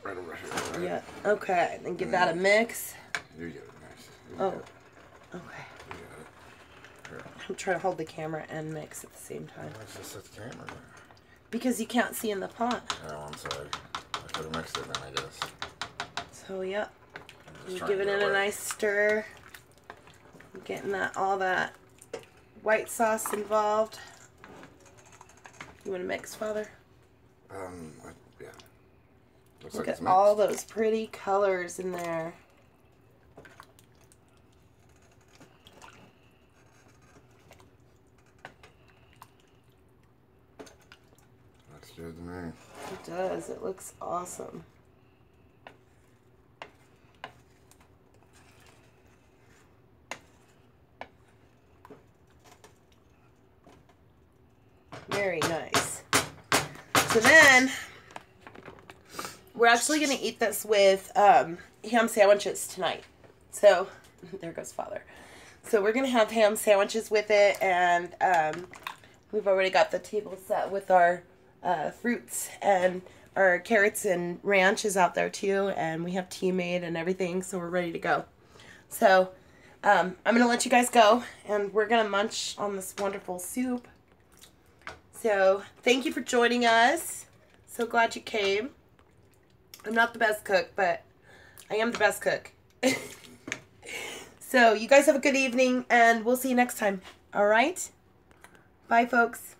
Right over here. Right? Yeah. Okay. Then give that a mix. You get it, nice. You Oh. get it. Okay. You get it. Here. I'm trying to hold the camera and mix at the same time. Why is this at the camera there? Because you can't see in the pot. Oh, I'm sorry. I could have mixed it then, I guess. So, yep. I'm just You trying give to it get in a away. nice stir. Getting all that white sauce involved. You want to mix, Father? Yeah. Looks Look like it's at mixed. all those pretty colors in there. Looks good to me. It does. It looks awesome. Very nice. So then, we're actually going to eat this with ham sandwiches tonight. So, There goes Father. So we're going to have ham sandwiches with it, and we've already got the table set with our fruits, and our carrots and ranch is out there too, and we have tea made and everything, so we're ready to go. So I'm going to let you guys go, and we're going to munch on this wonderful soup. So thank you for joining us. So glad you came. I'm not the best cook, but I am the best cook. So you guys have a good evening, and we'll see you next time. All right? Bye, folks.